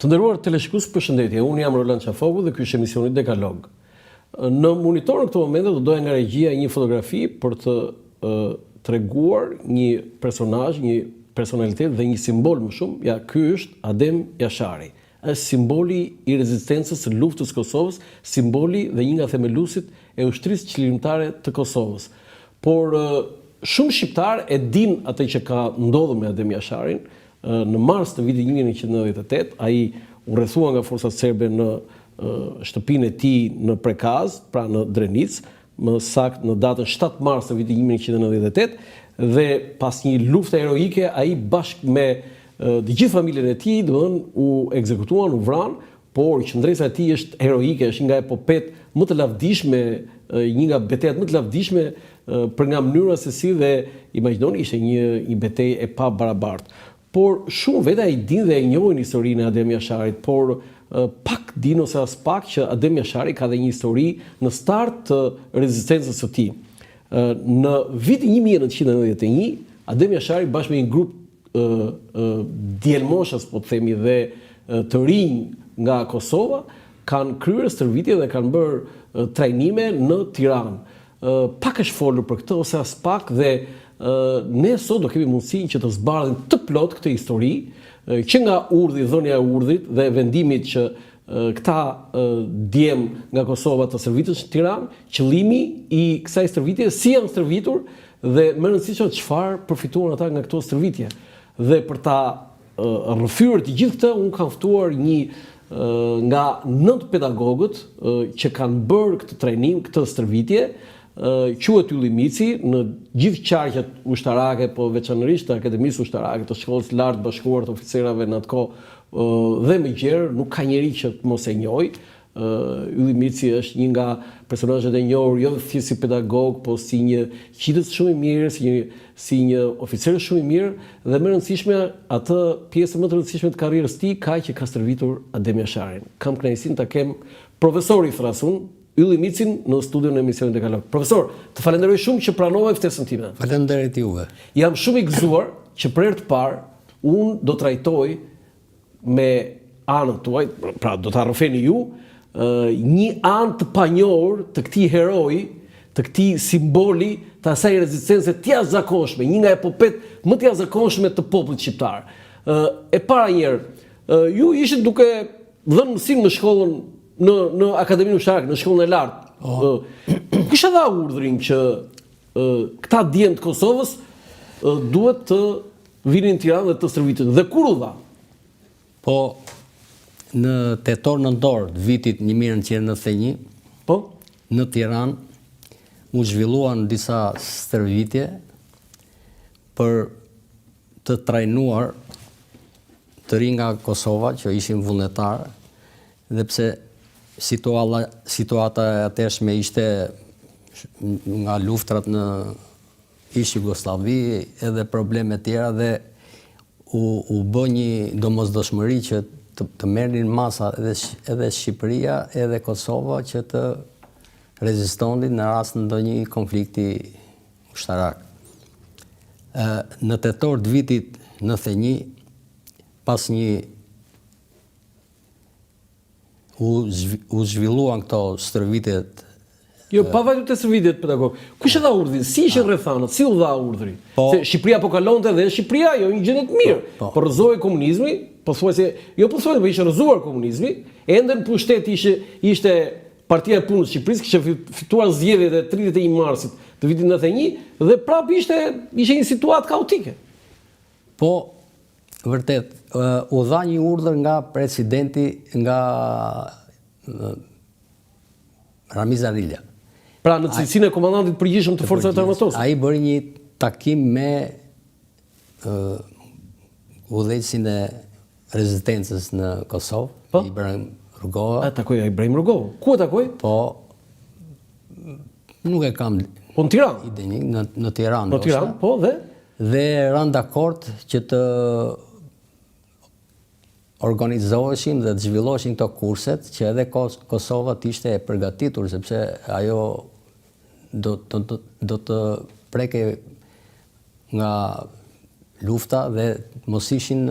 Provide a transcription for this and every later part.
Të nderuar teleshikues, përshëndetje. Unë jam Roland Qafoku dhe ky është emisioni Dekalog. Në monitor në këtë moment do doja nga regjia një fotografi për të treguar një personazh, një personalitet dhe një simbol më shumë. Ja, ky është Adem Jashari. Është simboli i rezistencës së luftës së Kosovës, simboli dhe një nga themeluesit e ushtrisë qëllimtare të Kosovës. Por shumë shqiptar e din atë që ka ndodhur me Adem Jasharin. Në mars të vitit 1998, ai u rrethua nga forcat serbe në shtëpinë e tij në Prekaz, pra në Drenicë, më saktë në datën 7 mars të vitit 1998, dhe pas një lufte heroike ai bashkë me të gjithë familjen e tij, domethënë u ekzekutuan, u vran, por qëndresa e tij është heroike, është një nga epopet më të lavdishme, një nga betejat më të lavdishme për nga mënyra se si, dhe imagjinoni ishte një betejë e pabarabartë. Por shumë veta i din dhe e njohin historinë e Adem Jasharit, por pak din ose as pak që Adem Jashari ka dhe një histori në start të rezistencës së tij. Në vitin 1991, Adem Jashari bashkë me një grup djelmoshas, po të themi, dhe të rinj nga Kosova, kanë kryer stërvitje dhe kanë bërë trajnime në Tiranë. Pak është folur për këtë ose as pak, dhe ne sot do kemi mundësinë që të zbardhim të plot këtë histori, që nga urdhri, dhënia e urdhrit dhe vendimit që këta djem nga Kosova të stërvitesh në Tiranë, qëllimi i kësaj stërvitje, si janë stërvitur dhe më rëndësishme çfarë përfituan ata nga këto stërvitje. Dhe për ta rrëfyer të gjithë këtë, unë kam ftuar një nga 9 pedagogët që kanë bërë këtë trajnim, këtë stërvitje. Quhet Ylli Mici, në gjithë qarqet ushtarake, po veçanërisht të Akademisë Ushtarake të Shkollës së Lartë Bashkuar të Oficerave në atë kohë dhe më gjerë, nuk ka njeri që të mos e njohë. Ylli Mici është një nga personazhet e njohur jo thjesht si pedagog, po si një qytetës shumë i mirë, si një oficer shumë i mirë, dhe më rëndësishme atë pjesë më të rëndësishme të karrierës tij, ka që ka stërvitur Adem Jasharin. Kam kënaqësinë ta kem profesori thrasun Ylli Micin në studion e emisionit Dekalog. Profesor, të falenderoj shumë që pranove ftesën time. Falenderit juve. Jam shumë i gëzuar që për herë të parë unë do trajtoj me anën tuaj, pra do ta rrëfeni ju, një anë të panjohur të këtij heroi, të këtij simboli të asaj rezistence të jashtëzakonshme, një nga epopet më të jashtëzakonshme të popullit shqiptar. E para njëherë, ju ishit duke dhënë mësim në shkollën në Akademinë Ushtarake, në shkollën e lartë. Kisha dha urdhrin që këta djem të Kosovës duhet të vinin në Tiranë dhe të stërviten. Dhe kur u dha? Po, në tetor-nëntor të vitit 1991, po? Në Tiranë u zhvilluan disa stërvitje për të trajnuar të rinj nga Kosova që ishin vullnetarë, dhe pse situata e ateshme ishte nga luftrat në ish Jugosllavi edhe probleme tjera, dhe u bë një domosdoshmëri që të merrnin masa edhe Shqipëria edhe Kosova që të rezistonin në rast në ndonjë konflikti ushtarak. Në tetor të vitit 91, pas u zhvilluan këto stërvitjet. Jo, pavarësisht të stërvitjet pedagog. Kush e dha urdhrin? Si ishin rrethanat? Si u dha urdhri? Se Shqipëria po kalonte dhe Shqipëria jo një gjë të mirë. Po rrëzoi komunizmi, pothuajse, jo pothuajse, po ishte rrëzuar komunizmi, ende në pushtet ishte Partia e Punës së Shqipërisë, kishte fituar zgjedhjet e 31 marsit të vitit 91, dhe prapë ishte një situatë kaotike. Po, vërtet, u dha një urdhër nga presidenti, nga Ramiz Arila. Pra në cilësinë e komandantit përgjithshëm të forcave të armatosur. Ai bëri një takim me udhëheqësin e rezistencës në Kosovë, Ibrahim Rugova. Takoi Ibrahim Rugova. Ku e takoi? Po, nuk e kam. Po në Tiranë? Në Tiranë. Në Tiranë, po, dhe? Dhe ranë dakord që të organizoheshin dhe të zhvilloheshin këto kurset, që edhe Kosova të ishte e përgatitur, sepse ajo do të preke nga lufta dhe mos ishin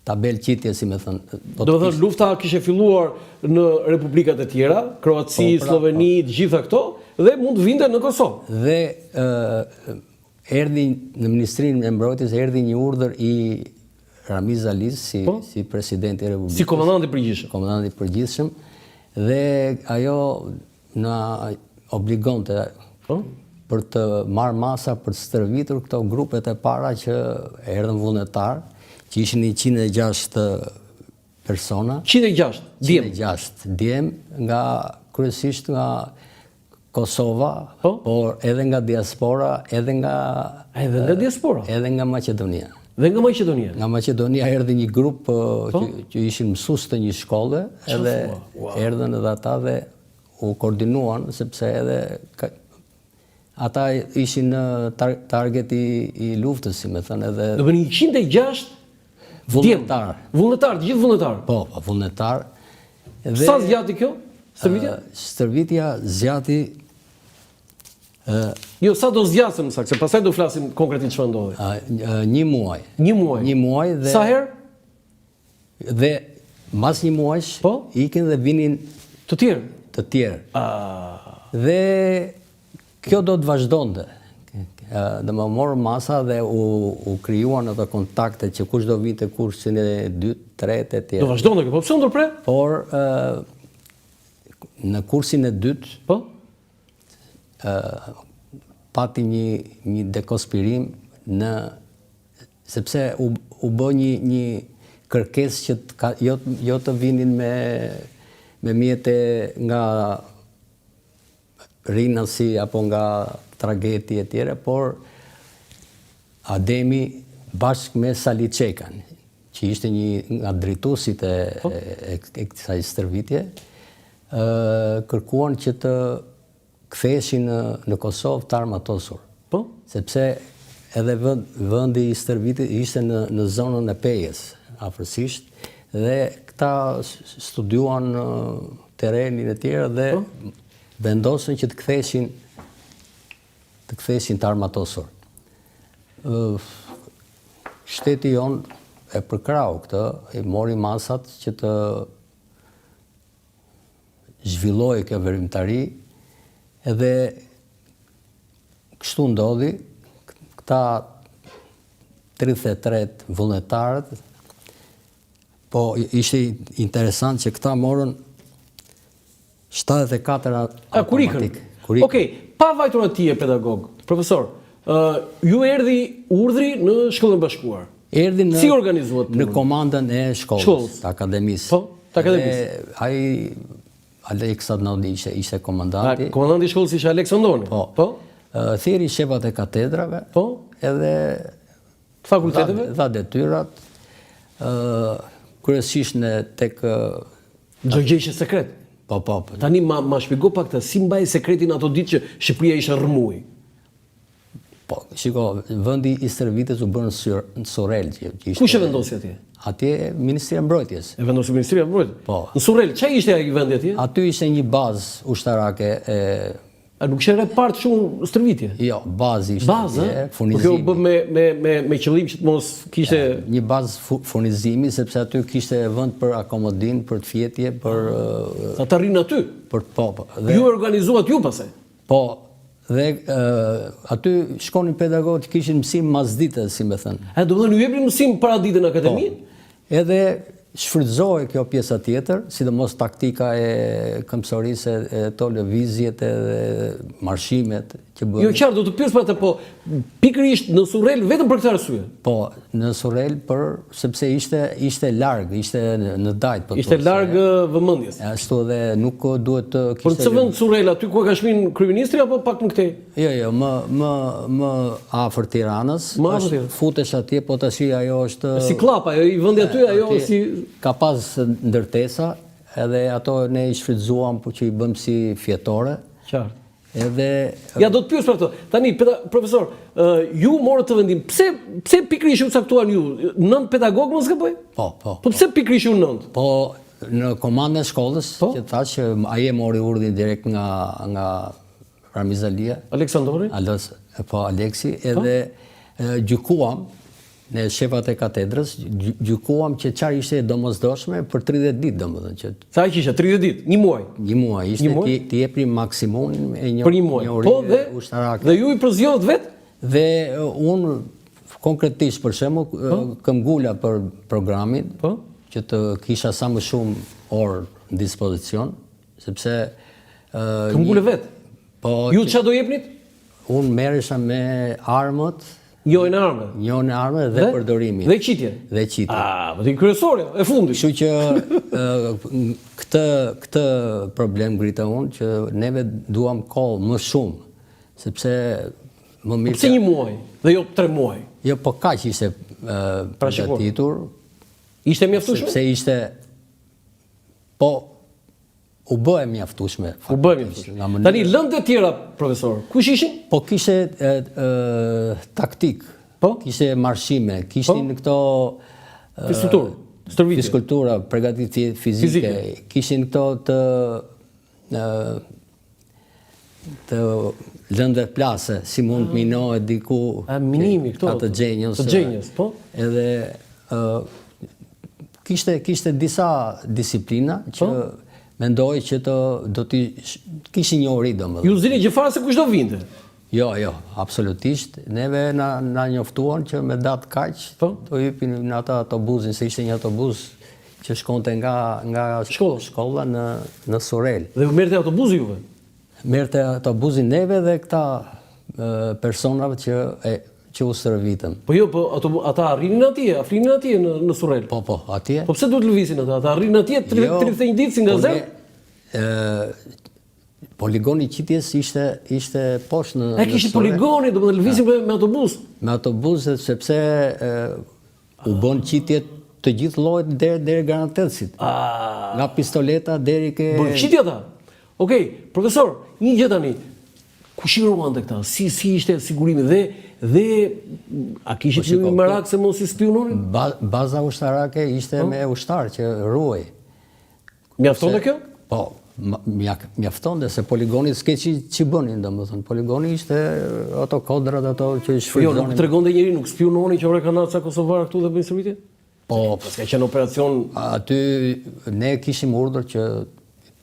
tabel qitje, si me thënë. Do të thënë lufta kishte filluar në republikat e tjera, Kroaci, Sloveni, të gjitha këto, dhe mund të vinte në Kosovë. Dhe erdhi në Ministrinë e Mbrojtjes, erdhi një urdhër i Ramiz Alis si presidenti i Republikës. Si komandanti i përgjithshëm. Komandanti i përgjithshëm, dhe ajo na obligonte për të marrë masa për të stërvitur këto grupet e para që erdhën vullnetar, që ishin 106 persona. 106 djem. 106 djem, kryesisht nga Kosova, por edhe nga diaspora, edhe nga diaspora, edhe nga Maqedonia. Dhe nga Maqedonia. Nga Maqedonia erdhi një grup që ishin mësues të një shkolle, edhe erdhën edhe ata dhe u koordinuan, sepse edhe ata ishin targeti i luftës, si me thënë, edhe... Do bëni 106 vullnetar. Vullnetar, të gjithë vullnetar. Po, vullnetar. Sa zgjati kjo? Stërvitja? Stërvitja zgjati... Jo, sa do zgjasëm saktë, se pastaj do flasim konkretisht çfarë ndodhi. Një muaj. Një muaj. Një muaj dhe... Sa herë? Dhe mas një muajsh, ikin dhe vinin... Të tjerë? Të tjerë. Dhe kjo do të vazhdonte. Dhe më morë masa dhe u krijuan ato kontakte që kush do vinte kursin e 2, 3 e tjerë. Do vazhdonte kjo, po pse u ndërprer? Por në kursin e 2, pati një dekonspirim sepse u bë një kërkesë që jo të vinin me mjete nga rinasi apo nga tragedi e tjere, por Ademi bashkë me Sali Çekan, që ishte një nga drejtuesit e kësaj stërvitje, kërkuan që të ktheheshin në Kosovë të armatosur. Po? Sepse edhe vendi i stërvitit ishte në zonën e Pejes, afërsisht, dhe këta studiuan terrenin e tjerë dhe vendosën që të ktheheshin të armatosur. Shteti jon e përkrau këtë, i mori masat që të zhvilloi kjo veprimtari. Edhe kështu ndodhi, këta 33 vullnetarët, po ishte interesant që këta morën 74 automatik. Okej, pa vajtur atje pedagog, profesor, ju erdhi urdhri në Shkollën e Bashkuar. Si organizuat punën? Në komandën e shkollës, të akademisë. Po, të akademisë. Ai Alex Adnodi ishte komandanti. Komandanti i shkollës ishte Alex Andoni. Po. Thiri shefat e katedrave. Po. Edhe fakulteteve. Dha detyrat. Kryesisht tek çdo gjë ishte sekret. Po. Tani ma shpjego pak të si mbaj sekretin ato ditë që Shqipëria ishte rrëmuj. Po, shiko, vendi i stërvitjes u bën në Surrel. Kush e vendosi atje? Atje Ministria e Mbrojtjes. E vendosi Ministria e Mbrojtjes? Po. Në Surrel, çfarë ishte ai vendi atje? Aty ishte një bazë ushtarake e... A nuk ishte repart shumë stërvitje? Jo, bazë ishte. Bazë, furnizimi. Kjo bë me qëllim që të mos kishte... Një bazë furnizimi, sepse aty kishte vend për akomodim, për të fjetje, për... Ata rrinë aty? Po. Ju organizuat ju pasaj? Po, dhe aty shkonin pedagogët që kishin mësim masdite, si me thënë. Do të thënë ju jepnin mësim para ditën në akademi? Edhe shfrytëzohej kjo pjesa tjetër, sidomos taktika e këmbësorisë, to lëvizjet edhe marshimet që bëhen. Jo qartë, do të pyes për atë, po pikërisht në Surrel vetëm për këtë arsye. Po, në Surrel sepse ishte larg, ishte në dajt. Ishte larg vëmendjes. Ashtu dhe nuk duhet të kishte. Por ç'e vend Surrel aty ku ka shpinë kryeministri apo pak më këtej? Jo, më afër Tiranës. Futesh atje, po tash ajo është si klap, ajo i vendi aty, ajo si ka pas ndërtesa, edhe ato ne i shfrytëzuam po që i bëm si fjetore. Qartë. Edhe ja do të pyes për ato. Tani profesor, ju morët të vendim. Pse pikërisht u caktuan ju? 9 pedagog mos gaboj? Po. Po pse pikërisht ju 9? Po në komandën e shkollës, që thash që ai e mori urdhrin direkt nga Ramiz Alia. Aleksandori? Po Aleksi, edhe gjykuam ne shefat e katedrës gjykuam që çfarë ishte domosdoshme për 30 ditë, domethënë që Sa që isha 30 ditë, një muaj. një muaj ishte ti jepni maksimumin e Për një muaj. Po dhe ushtarake. dhe ju i përzjodhët vetë? Dhe unë konkretisht për shembull kam ngula për programin që të kisha sa më shumë orë në dispozicion, sepse Kam ngule vetë. po Ju çfarë do jepnit? unë merresha me armët, Njojnë armë. njën armë dhe përdorimin. Dhe qitje. Dhe qitje. Po ti kryesorja e fundit. Kështu që këtë problem ngrita unë që neve duam kohë më shumë, sepse më mirë. Pse një muaj dhe jo 3 muaj? Jo, po kaq ishte përgatitur. Ishte mjaftueshme? Sepse ishte u bë e mjaftueshme. U bë e mjaftueshme. Tani lëndë e tjera, profesor, kush ishin? Po kishte taktik. Po? Kishte marshime, kishin këto Fiskulturë, stërvitje. Fiskultura, përgatitje fizike, kishin këto të lëndë plase, si mund të minohet diku. Minimi këto. Të gjenjës. Të gjenjës, po? Edhe kishte disa disiplina që mendoj që do t'i kishin një ori domethënë. Ju zini gjë fare se kush do vinte? Jo, absolutisht. Neve na njoftuan që me datë kaq të hypin në ata autobusin, se ishte një autobus që shkonte nga shkolla në Surel. Dhe u merrte autobusi juve? Merrte autobusin neve dhe këta personave që u stërvitën. Po jo, po ata arrinin atje në Surel. Po, atje. Po pse duhet lëvisin ata? Ata arrinin atje 31 ditë si nga zero? Poligoni qitjes ishte poshtë në kishte poligoni, do të lëvisin me autobus. Me autobus, sepse u bën qitje të gjithë llojet deri Garantesit. Nga pistoleta deri ke Bën qitje ata. Okej, profesor, një gjë tani. Kush i ruante këta? Si ishte sigurimi dhe a kishit një merak se mos i spiononin? Baza ushtarake ishte me ushtar që ruaj. Mjaftonte kjo? Po, mjaftonte se poligoni s'ke që bënin, domethënë. Poligoni ishte ato kodrat ato që shfrytëzonin. Jo, nuk tregonte njëri, nuk spiononi që ore kanatësa kosovar këtu dhe bëjnë stërvitje? Po, s'ka qenë operacion. Aty ne kishim urdhër që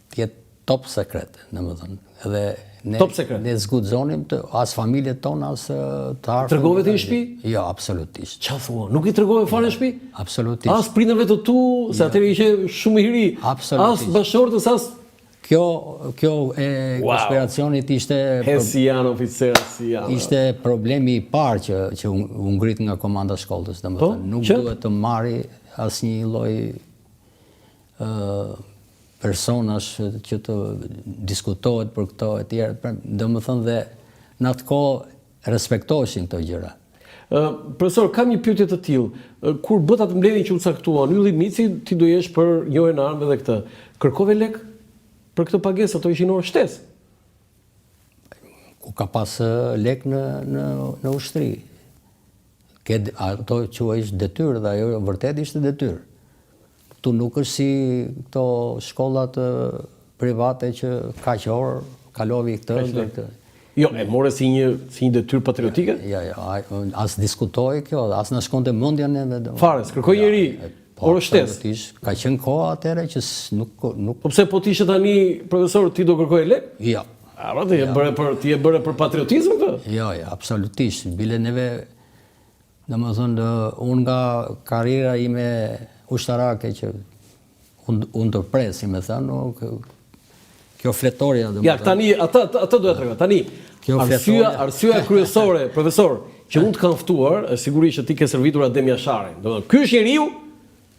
të jetë top sekret, domethënë. Edhe ne zguxonim as familjet tona, as të arfën. Tregove ti në shtëpi? Jo, absolutisht. Çfarë thua? Nuk i tregove fare në shtëpi? Absolutisht. As prindërve të tu, se atëherë ishte shumë i hiri. Absolutisht. As bashortës, as Kjo e konspiracionit ishte ishte problemi i parë që u ngrit nga komanda shkollës, domethënë nuk duhet të marri asnjë lloj personash që të diskutohet për këto e tjerë, domethënë dhe në atë kohë respektoheshin këto gjëra. Profesor, kam një pyetje të tillë. Kur bët atë mbledhjen që u caktuan, Ylli Mici ti do jesh për njëjën armë dhe këtë. Kërkove lek për këtë pagesë, ato ishin orë shtesë? Ku ka pas lek në ushtri. Ato quajsh detyrë dhe ajo vërtet ishte detyrë. Këtu nuk është si këto shkollat private që kaq orë kalovi këtë. Jo, e more si një detyrë patriotike? Jo, as diskutoj kjo, as na shkonte mendja neve. Fare, kërkoj njëri orë shtesë. Ka qenë koha atëherë që nuk. Po pse po ti ishe tani profesor, ti do kërkoje lek? Jo. Ti e bëre për patriotizëm këtë? Jo, absolutisht. Bile neve, domethënë, unë nga karriera ime ushtarake që unë të presi, me thënë, kjo fletorja... Ja, tani, atë do e tregoj. Tani, arsyeja kryesore, profesor, që unë të kam ftuar, sigurisht që ti ke servitur Adem Jasharin. Ky është njeriu,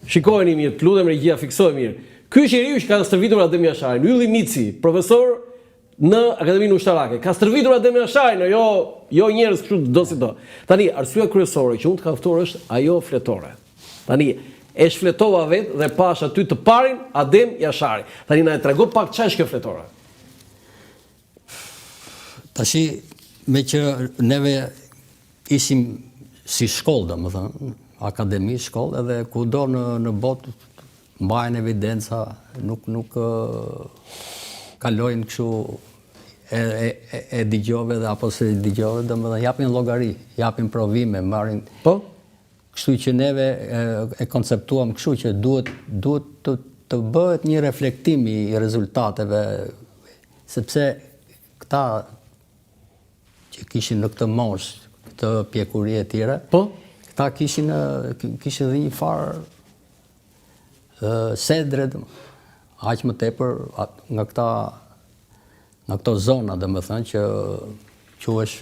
shikojeni mirë, të lutem regjia, fiksoj mirë. Ky është njeriu që ka stërvitur Adem Jasharin, Ylli Mici, profesor në Akademinë Ushtarake. Ka stërvitur Adem Jasharin, jo njerëz kështu do si do. Tani, arsyeja kryesore që unë të kam ftuar është ajo fletore. Tani, e shfletova vetë dhe pash aty të parin Adem Jashari. Tani na e trego pak çfarë është kjo fletore. Tashi, me që neve ishim si shkollë, domethënë, akademi, shkollë, edhe kudo në botë mbajnë evidenca, nuk kalojnë kështu e dëgjove dhe apo se dëgjove, domethënë japin llogari, japin provime, marrin. Po? Kështu që neve e konceptuam kështu që duhet të bëhet një reflektim i rezultateve, sepse këta që kishin në këtë moshë, këtë pjekuri e tjera, këta kishin dhe një farë sedre, aq më tepër nga këto zona, domethënë që quhesh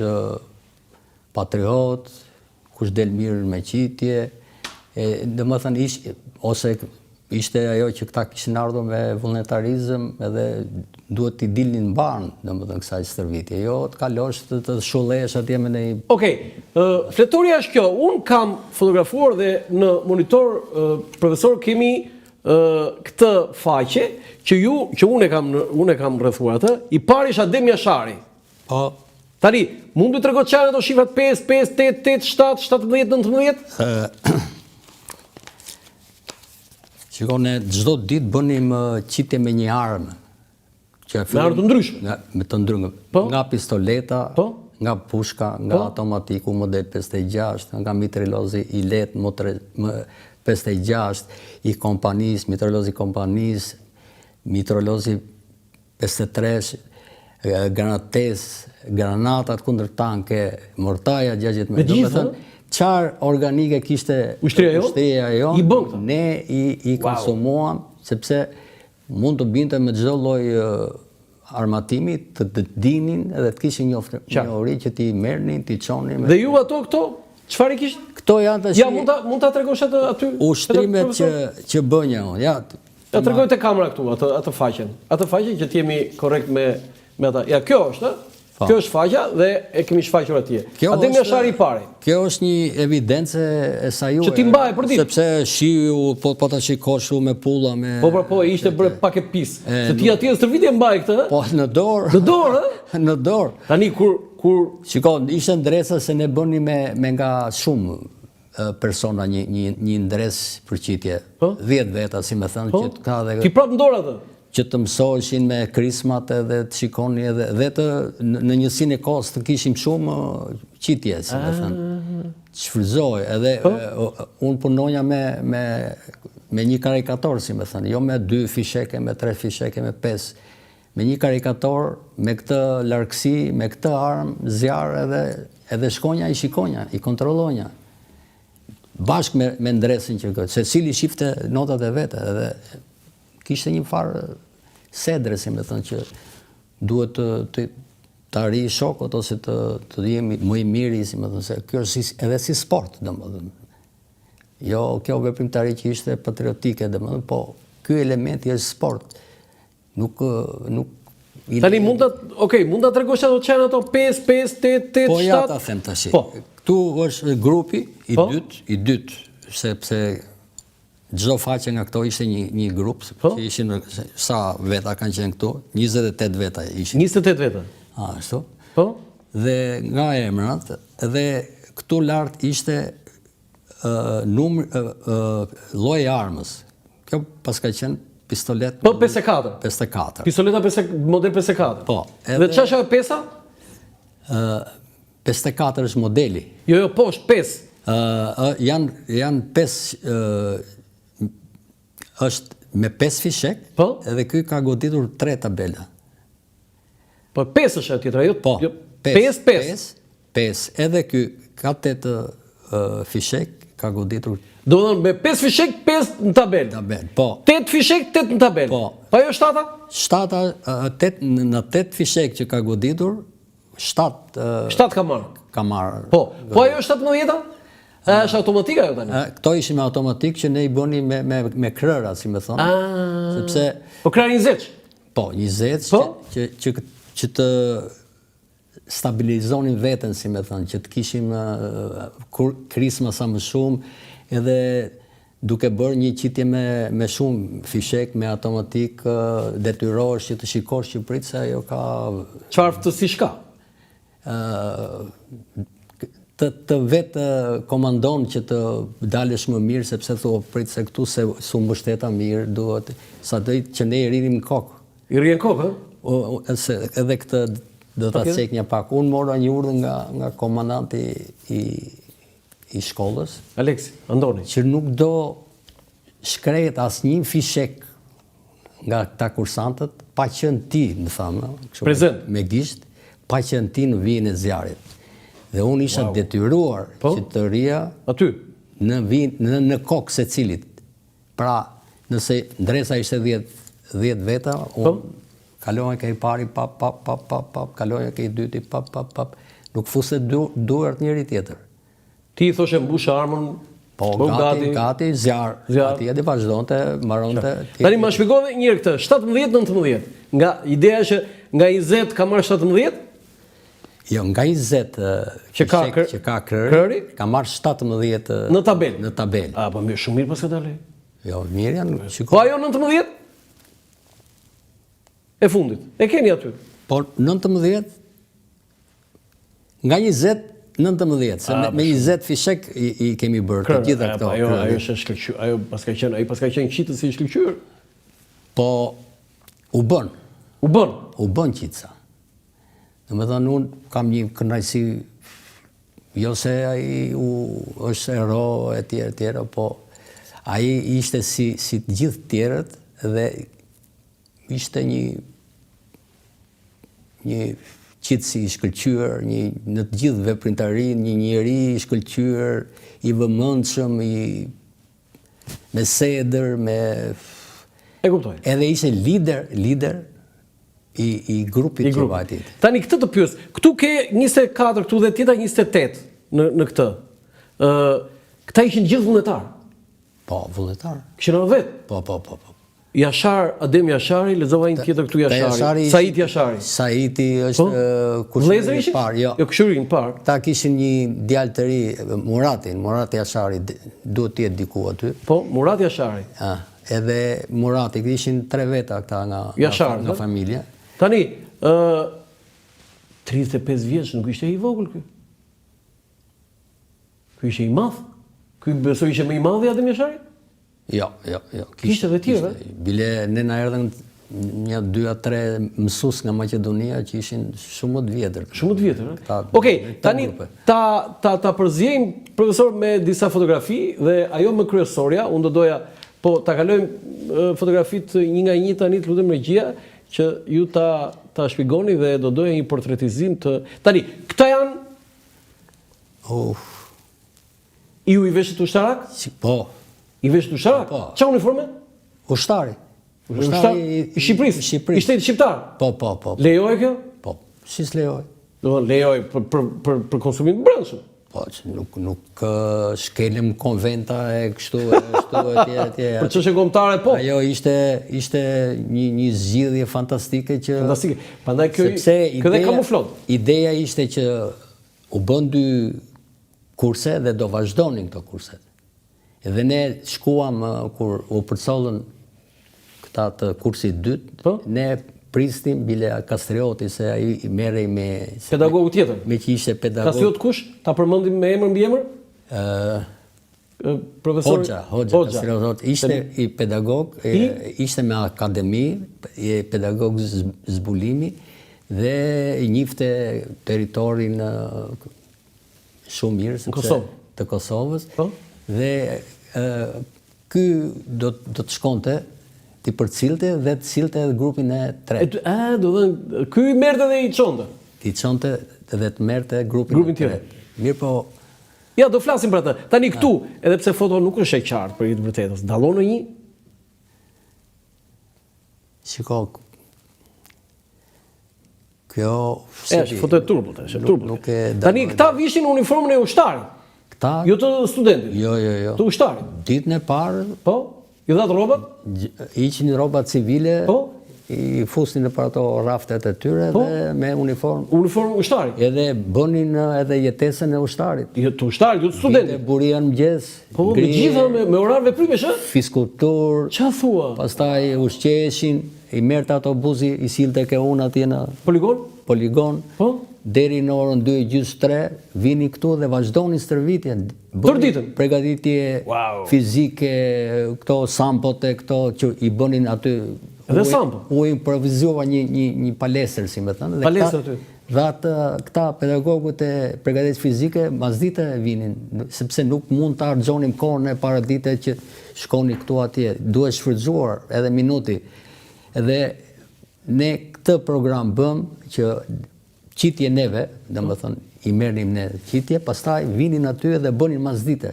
patriot, kush del mirë me qitje, domethënë ose ishte ajo që këta kishin ardhur me vullnetarizëm edhe duhet t'i dilnin banë, domethënë kësaj stërvitje, jo të kalosh të shullesh atje me një... Okej, fletorja është kjo, unë kam fotografuar dhe në monitor, profesor, kemi këtë faqe që unë e kam rrethuar atë, i pari është Adem Jashari. Po. Tani, mund të tregosh çfarë ato shifrat 5, 5, 8, 8, 7, 17, 19? Shikon, ne çdo ditë bënim qitje me një armë. Me armë të ndryshme? Me të ndryshme. Nga pistoleta, nga pushka, nga automatiku model 56, nga mitraillozi i lehtë 56, i kompanisë, mitraillozi kompanisë, mitraillozi 53, granates, granatat kundër tanke, mortaja 60 me gjithë, qarë organike kishte ushtria jo, ne i konsumuam, sepse mund të binte me çdo lloj armatimi të dinin edhe të kishin një ori që ti merrnin, ti çonin. Dhe ju ato këto, çfarë kishte? Këto janë tash. Ja, mund ta tregosh atë aty? Ushtrimet që bënja unë. Ja tregoj te kamera këtu atë faqen. Atë faqen që t'jemi korrekt me ata. Ja, kjo është, kjo është faqja dhe e kemi shfaqur atje. Adem Jashari i pari. Kjo është një evidencë e sajuar. Që ti mbaje për ditë. Sepse shiu, po ta shikosh me pulla, me... Po, ishte bërë pak e pis. Se ti atje në stërvitje mbaje këtë, po, në dorë. Në dorë, Në dorë. Tani, kur... Shikon, ishte ndresa se ne bëni me nga shumë persona një ndres për qitje. 10 veta, si me thënë, që ka dhe... Ti prapë në dorë atë? Që të mësojshin me krismat edhe të shikoni edhe të në njësinë e kohës të kishim shumë qitje, si me thënë. Shfryzoj, edhe unë punonja me një karikator, si me thënë, jo me 2 fisheke, me 3 fisheke, me 5. Me një karikator, me këtë largësi, me këtë armë, zjarë edhe shkonja i shikonja, i kontrollonja. Bashkë me ndresin që këtë, se cili shifte notat e vete, edhe kishte një farë sedre, si me thënë, që duhet të arri shokot, ose të jemi më i miri, si me thënë, se kjo është edhe si sport, dhe më dhëmë. Jo, kjo veprimtari që ishte patriotike, dhe më dhëmë, po kjo elementi është sport. Nuk... Tani, mund të tregosh ato qenë ato 5, 5, 8, 8, 7? Po, ja ta them tash. Këtu është grupi i dytë, sepse çdo faqe nga këto ishte një grup, që ishin, sa veta kanë qenë këtu? 28 veta ishin. 28 veta? Ashtu. Dhe nga emrat, dhe këtu lart ishte lloji i armës. Kjo pas ka qenë pistolet... Po, 54? 54. Pistoleta model 54? Po. Dhe ç'është ajo pesa? 54 është modeli. Jo, po, është 5. Janë 5... është me 5 fishek, edhe ky ka goditur 3 tabela. Po, 5 është ajo tjetra, jo? Po, 5. Edhe ky ka 8 fishek, ka goditur... Do të thonë, me 5 fishek, 5 në tabel. Po. 8 fishek, 8 në tabel. Po. Pa jo 7-a? 7-a, në 8 fishek që ka goditur, 7 ka marrë. Ka marrë. Po. Po ajo 17-a? Është automatika jo tani? Këto ishin me automatik që ne i bëni me krëra, si me thonë. Sepse... Po krëra 20? Po, 20 që të stabilizonin veten, si me thonë, që të kishim krisma sa më shumë, edhe duke bërë një qitje me shumë fishek, me automatik, detyrohesh që të shikosh Shqipërinë se ajo ka... Çfarë ftësish ka? Të vetë komandon që të dalesh më mirë, sepse thua prit se këtu se su mbështeta mirë, duhet sa dojtë që ne i rrinim kokë. I rrinë kokë, Edhe këtë do ta cek një pak. Unë mora një urdhë nga komandanti i shkollës, Aleksi, Andoni. që nuk do shkrehet asnjë fishek nga ta kursantët, pa qenë ti, më thamë, Prezent. me gisht, pa qenë ti në vijën e zjarrit. Dhe unë isha detyruar që të rria Aty. në kokë se cilit. Pra, nëse ndresa ishte 10 veta, unë kaloja ke i pari, pap, kaloja ke i dyti, pap. Nuk fuse duart njëri tjetër. Ti i thoshe mbush armën, Po, gati, zjarë. Ati edhe vazhdonte, maronte. Tani ma shpjegove një herë këtë, 17-19. Nga ideja që nga 20 ka marrë 17? Jo, nga 20 që ka krëri, ka marrë 17 në tabel. Në tabel. A, po mirë, shumë mirë pas ka dalë. Jo, mirë janë. Po ajo 19? E fundit. E keni aty. Po 19 nga 20 19, se me 20 fishek i kemi bërë të gjitha këto. Ajo është shkëlqyer, ajo pas ka qenë qitës si shkëlqyer. Po u bën. U bën qitësa. Domethënë unë kam një kënaqësi, jo se ai është ero e tjerë, po ai ishte si të gjithë tjerët dhe ishte një qitësi i shkëlqyer, në të gjithë veprimtarinë, një njeri i shkëlqyer, i vëmendshëm, me sedër, me... E kuptoj. Edhe ishte lider i grupit që vajtit. Tani këtë të pyes, këtu ke 24, këtu dhe tjeta 28 në këtë. Këta ishin gjithë vullnetar. Po, vullnetar. Kishin edhe vetë. Po. Jashar, Adem Jashari, lexova një tjetër këtu Jashari. Said Jashari. Saidi është kushëri i parë, jo kushëri i parë. Ta kishin një djalë të ri, Murat Jashari, duhet të jetë diku aty. Po, Murat Jashari. Edhe Murati, kishin 3 veta këta nga familja. Tani, 35 vjeç, nuk ishte i vogël ky. Ky ishte i madh. Ky besoj ishte më i madh i Adem Jashari? Jo. Kishte edhe tjerë? Bile ne na erdhën një 2-3 mësues nga Maqedonia që ishin shumë më të vjetër. Shumë të vjetër, ëh? Okej, tani ta përzjejmë profesor me disa fotografi dhe ajo më kryesorja, unë do doja, po ta kalojmë fotografitë një nga një tani, të lutem regjia, që ju ta shpjegoni dhe do doja një portretizim të... Tani, këta janë... Ju i veshët ushtarak? Po. I veshët ushtarak? Qa uniforme? Ushtari. I Shqipërisë? I shtetit shqiptar? Po. Lejoj kjo? Po. Si s'lejoj? Lejoj për konsumim të brendshëm. Po, nuk shkelem konventa e kështu e tjera. Për çështje kombëtare, po. Ajo ishte një zgjidhje fantastike që... Fantastike. Prandaj kjo dhe kamuflot. Ideja ishte që u bën 2 kurse dhe do vazhdonin këto kurset. Edhe ne shkuam kur u përcollën këta të kursit 2, ne pristim bile Kastrioti se ai i merrej me pedagogu tjetër. Me që ishte pedagog. Kastriot kush? Ta përmendim me emër mbi emër? Profesor Hoxha Kastriot ishte i pedagog, ishte me akademi, i pedagog zbulimi dhe i njifte territorin shumë mirë të Kosovës. Dhe ky do të shkonte, t'i përcilte dhe të cilte edhe grupin e 3. Do dhe, ky i merte dhe i çonte? Ti çonte dhe të merte grupin e 3. Mirë po... Ja, do flasim për atë. Tani këtu, edhe pse foto nuk është e qartë për i të vërtetës, dallon në një? Shiko, kjo... Foto e turbut. Tani këta vishin uniformën e ushtarit. Jo të studentit? Jo. Të ushtarit? Ditën e parë... Po? I dhatë robat? Iqin robat civile, i fusnin në për ato raftet e tyre dhe me uniform. Uniform ushtarit? Edhe bënin edhe jetesën e ushtarit. Të ushtarit, jo të studentit? Vite buria në mëgjes. Po, me gjitha, me orar veprimesh, e? Fiskultur. Qa thua? Pastaj ushqeshin, i merte ato buzi, i silte ke unë atje në... Poligon. Po? Deri në orën 2:30-3 vini këtu dhe vazhdoni stërvitjen. Tërditën? Pregaditje fizike, këto sampote, këto që i bënin aty. Edhe sampo? U improvizova një palestër, si me thënë. Palestër aty? Dhe këta pedagogët e përgatitjes fizike masdite vinin, sepse nuk mund të harxhonim kohën e paradite që shkoni këtu atje. Duhet shfrytzuar edhe minuti. Edhe ne këtë program bëm që qitje neve, domethënë i merrnim ne qitje, pastaj vinin aty dhe bënin masdite.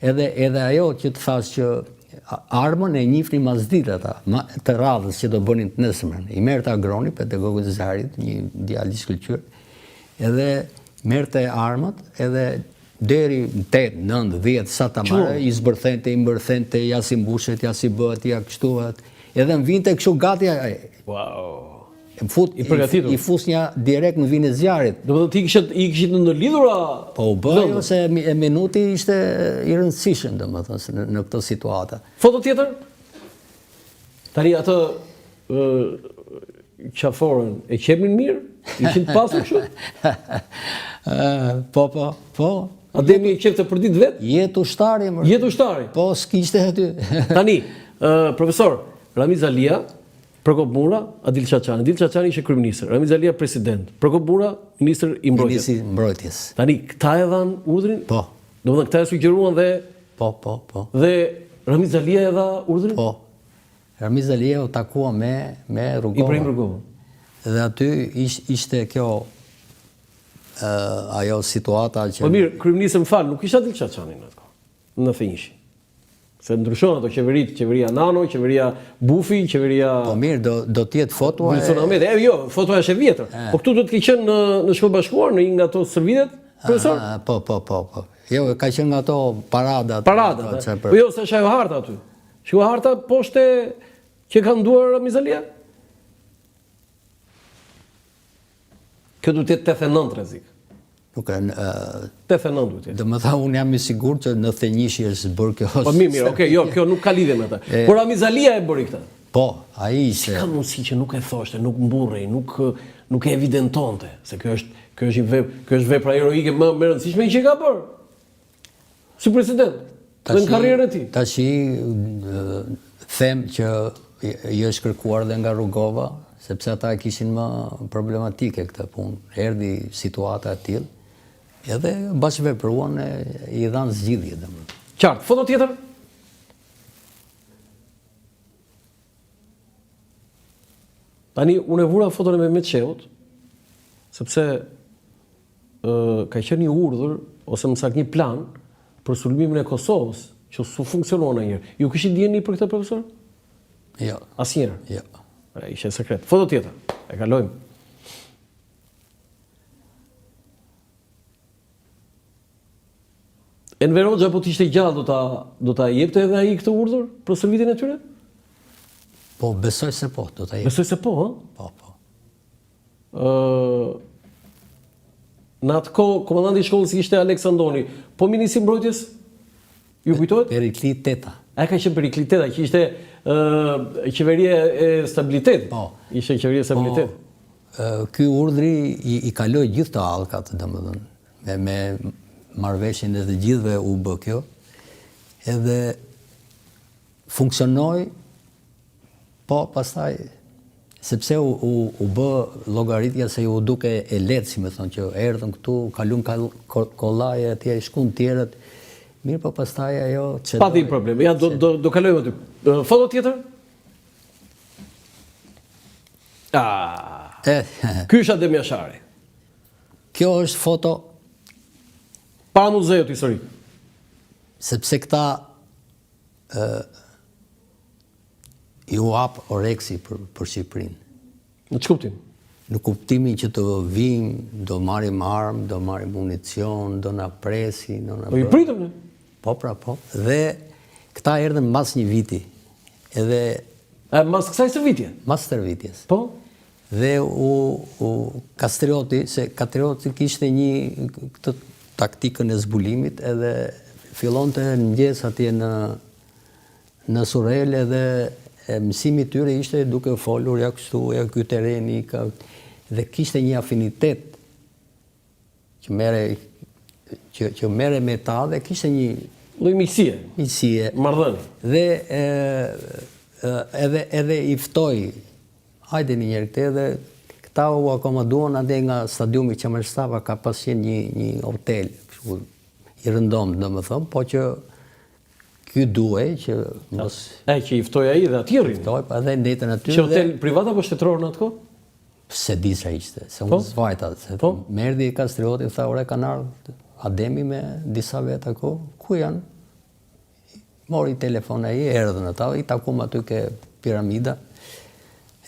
Edhe ajo që të thash që armën e njihnin masdite ata, të radhës që do bënin të nesërmen. I merrte agroni, pedagogu i Zarit, një djalë i shkëlqyer, edhe merrte armët, edhe deri 8, 9, 10 sa ta marrë, i zbërthente, i mbërthente, ja si mbushet, ja si bëhet, ja kështuhet. Edhe më vinte kështu gati, Wow. i fusnja direkt në vinë e zjarit. Do të thotë i kishit në lidhura. Po u bë ajo se e minuti ishte i rëndësishëm domethënë në këtë situatë. Foto tjetër? Tani atë qaforën e qepnin mirë? Ishin të pasur kështu? Po. Ademi e qepte për ditë vetë? Jetë ushtari. Jetë ushtari? Po, s'kishte aty. Tani, profesor, Ramiz Alia, Prokop Mura, Adil Çaçani. Adil Çaçani ishte kryeminist, Ramiz Alia president, Prokop Mura ministër i mbrojtjes. Ministri i mbrojtjes. Tani këta e dhanë urdhrin? Po. Domethënë këta e sugjeruan dhe Po. Dhe Ramiz Alia e dha urdhrin? Po. Ramiz Alia u takua me Rugova. Ibrahim Rugova. Dhe aty ishte kjo ajo situata që... Po mirë, kryeministër më fal, nuk ishte Adil Çaçani në atë kohë. Në Thënjshi. Se ndryshon ato qeverit, qeveria Nano, qeveria Bufi, qeveria... Po mirë, do t'jetë foto e... Jo, fotoja është e vjetër. Po këtu do të qenë në Shkollë Bashkuar, në një nga ato servitet, profesor? Po. Jo, ka qenë nga ato paradat. Paradat, po jo, se është ajo harta aty. Shko harta poshte që ka nduar Ramiz Alia? Kjo du t'jetë 89 rrezik. Nuk e... 89 duhet jetë. Dhe më tha, unë jam i sigur që në Thënjshi është bërë kjo... Po mirë, okej, jo, kjo nuk ka lidhje me ta. Por Ramiz Alia e bëri këtë. Po, ai ishte... Ka mundësi që nuk e thoshte, nuk mburrej, nuk e evidentonte, se kjo është vepra heroike më e rëndësishme që ka bërë. Si president, dhe në karrierën e tij. Tashi them që i është kërkuar dhe nga Rugova, sepse ata kishin më problematike këtë punë. Erdhi situata e tillë, edhe bashkëvepruan i dhanë zgjidhje domethënë. Qartë, foto tjetër? Tani, unë e vura foton e Mehmet Sheut, sepse ka qenë një urdhër, ose më saktë një plan, për sulmimin e Kosovës, që su funksionuar ndonjëherë. Ju kishit dieni për këtë, profesor? Jo. Asnjëherë? Jo. Ishte sekret. Foto tjetër, e kalojmë. Enver Hoxha po t'ishte gjallë do ta jepte edhe ai këtë urdhër për shërbimin e tyre? Po, besoj se po, do ta jep. Besoj se po, ha? Po. Në atë kohë, komandanti i shkollës ishte Aleksandoni, po ministri i mbrojtjes ju kujtohet? Perikli Teta. Ai ka qenë Perikli Teta, që ishte qeveria e stabilitetit. Po. Ishte qeveria e stabilitetit. Ky urdhri i kaloi gjithë të allkat, domethënë, me marrëveshjen e të gjithëve u bë kjo. Edhe funksionoi, po pastaj sepse u bë llogaritja se u duke e lehtë, si më thonë, që erdhën këtu, kalun kollaje atje, shkuan tjerët. Mirë, po pastaj ajo çdo. Pati problem. Ja do kalojmë aty. Foto tjetër? Ky është Adem Jashari. Kjo është foto para muzeut historik. Sepse këta ju hap oreksi për Shqipërinë. Në ç'kuptim? Në kuptimin që të vijmë, do marrim armë, do marrim municion, do na presin, do na... Po i pritëm ne. Po. Dhe këta erdhën mbas një viti. Edhe mas kësaj stërvitje? Mas stërvitjes. Po. Dhe u Kastrioti, se Kastrioti kishte një këtë taktikën e zbulimit, edhe fillonte në mëngjes atje në Surrel, edhe mësimi i tyre ishte duke folur ja kështu, ja ky tereni, dhe kishte një afinitet që merre me ta, dhe kishte një lloj miqësie, marrëdhënie. Dhe edhe i ftoi, hajde një herë këthe, dhe Këta u akomoduan ande nga stadiumi Qemerstava, ka pas qenë një hotel i rëndom, domethënë, po që ky duhej që mos që i ftoi ai dhe atje rrin. ftoi, pa edhe ndetën aty. Që hotel privat apo shtetëror në atë kohë? Se di sa ishte, se unë zvajta, se më erdhi Kastrioti, tha ore kanë ardhur Ademi me disa vetë ako, ku janë? Mori telefon ai, erdhën ata, i takuam aty ke piramida.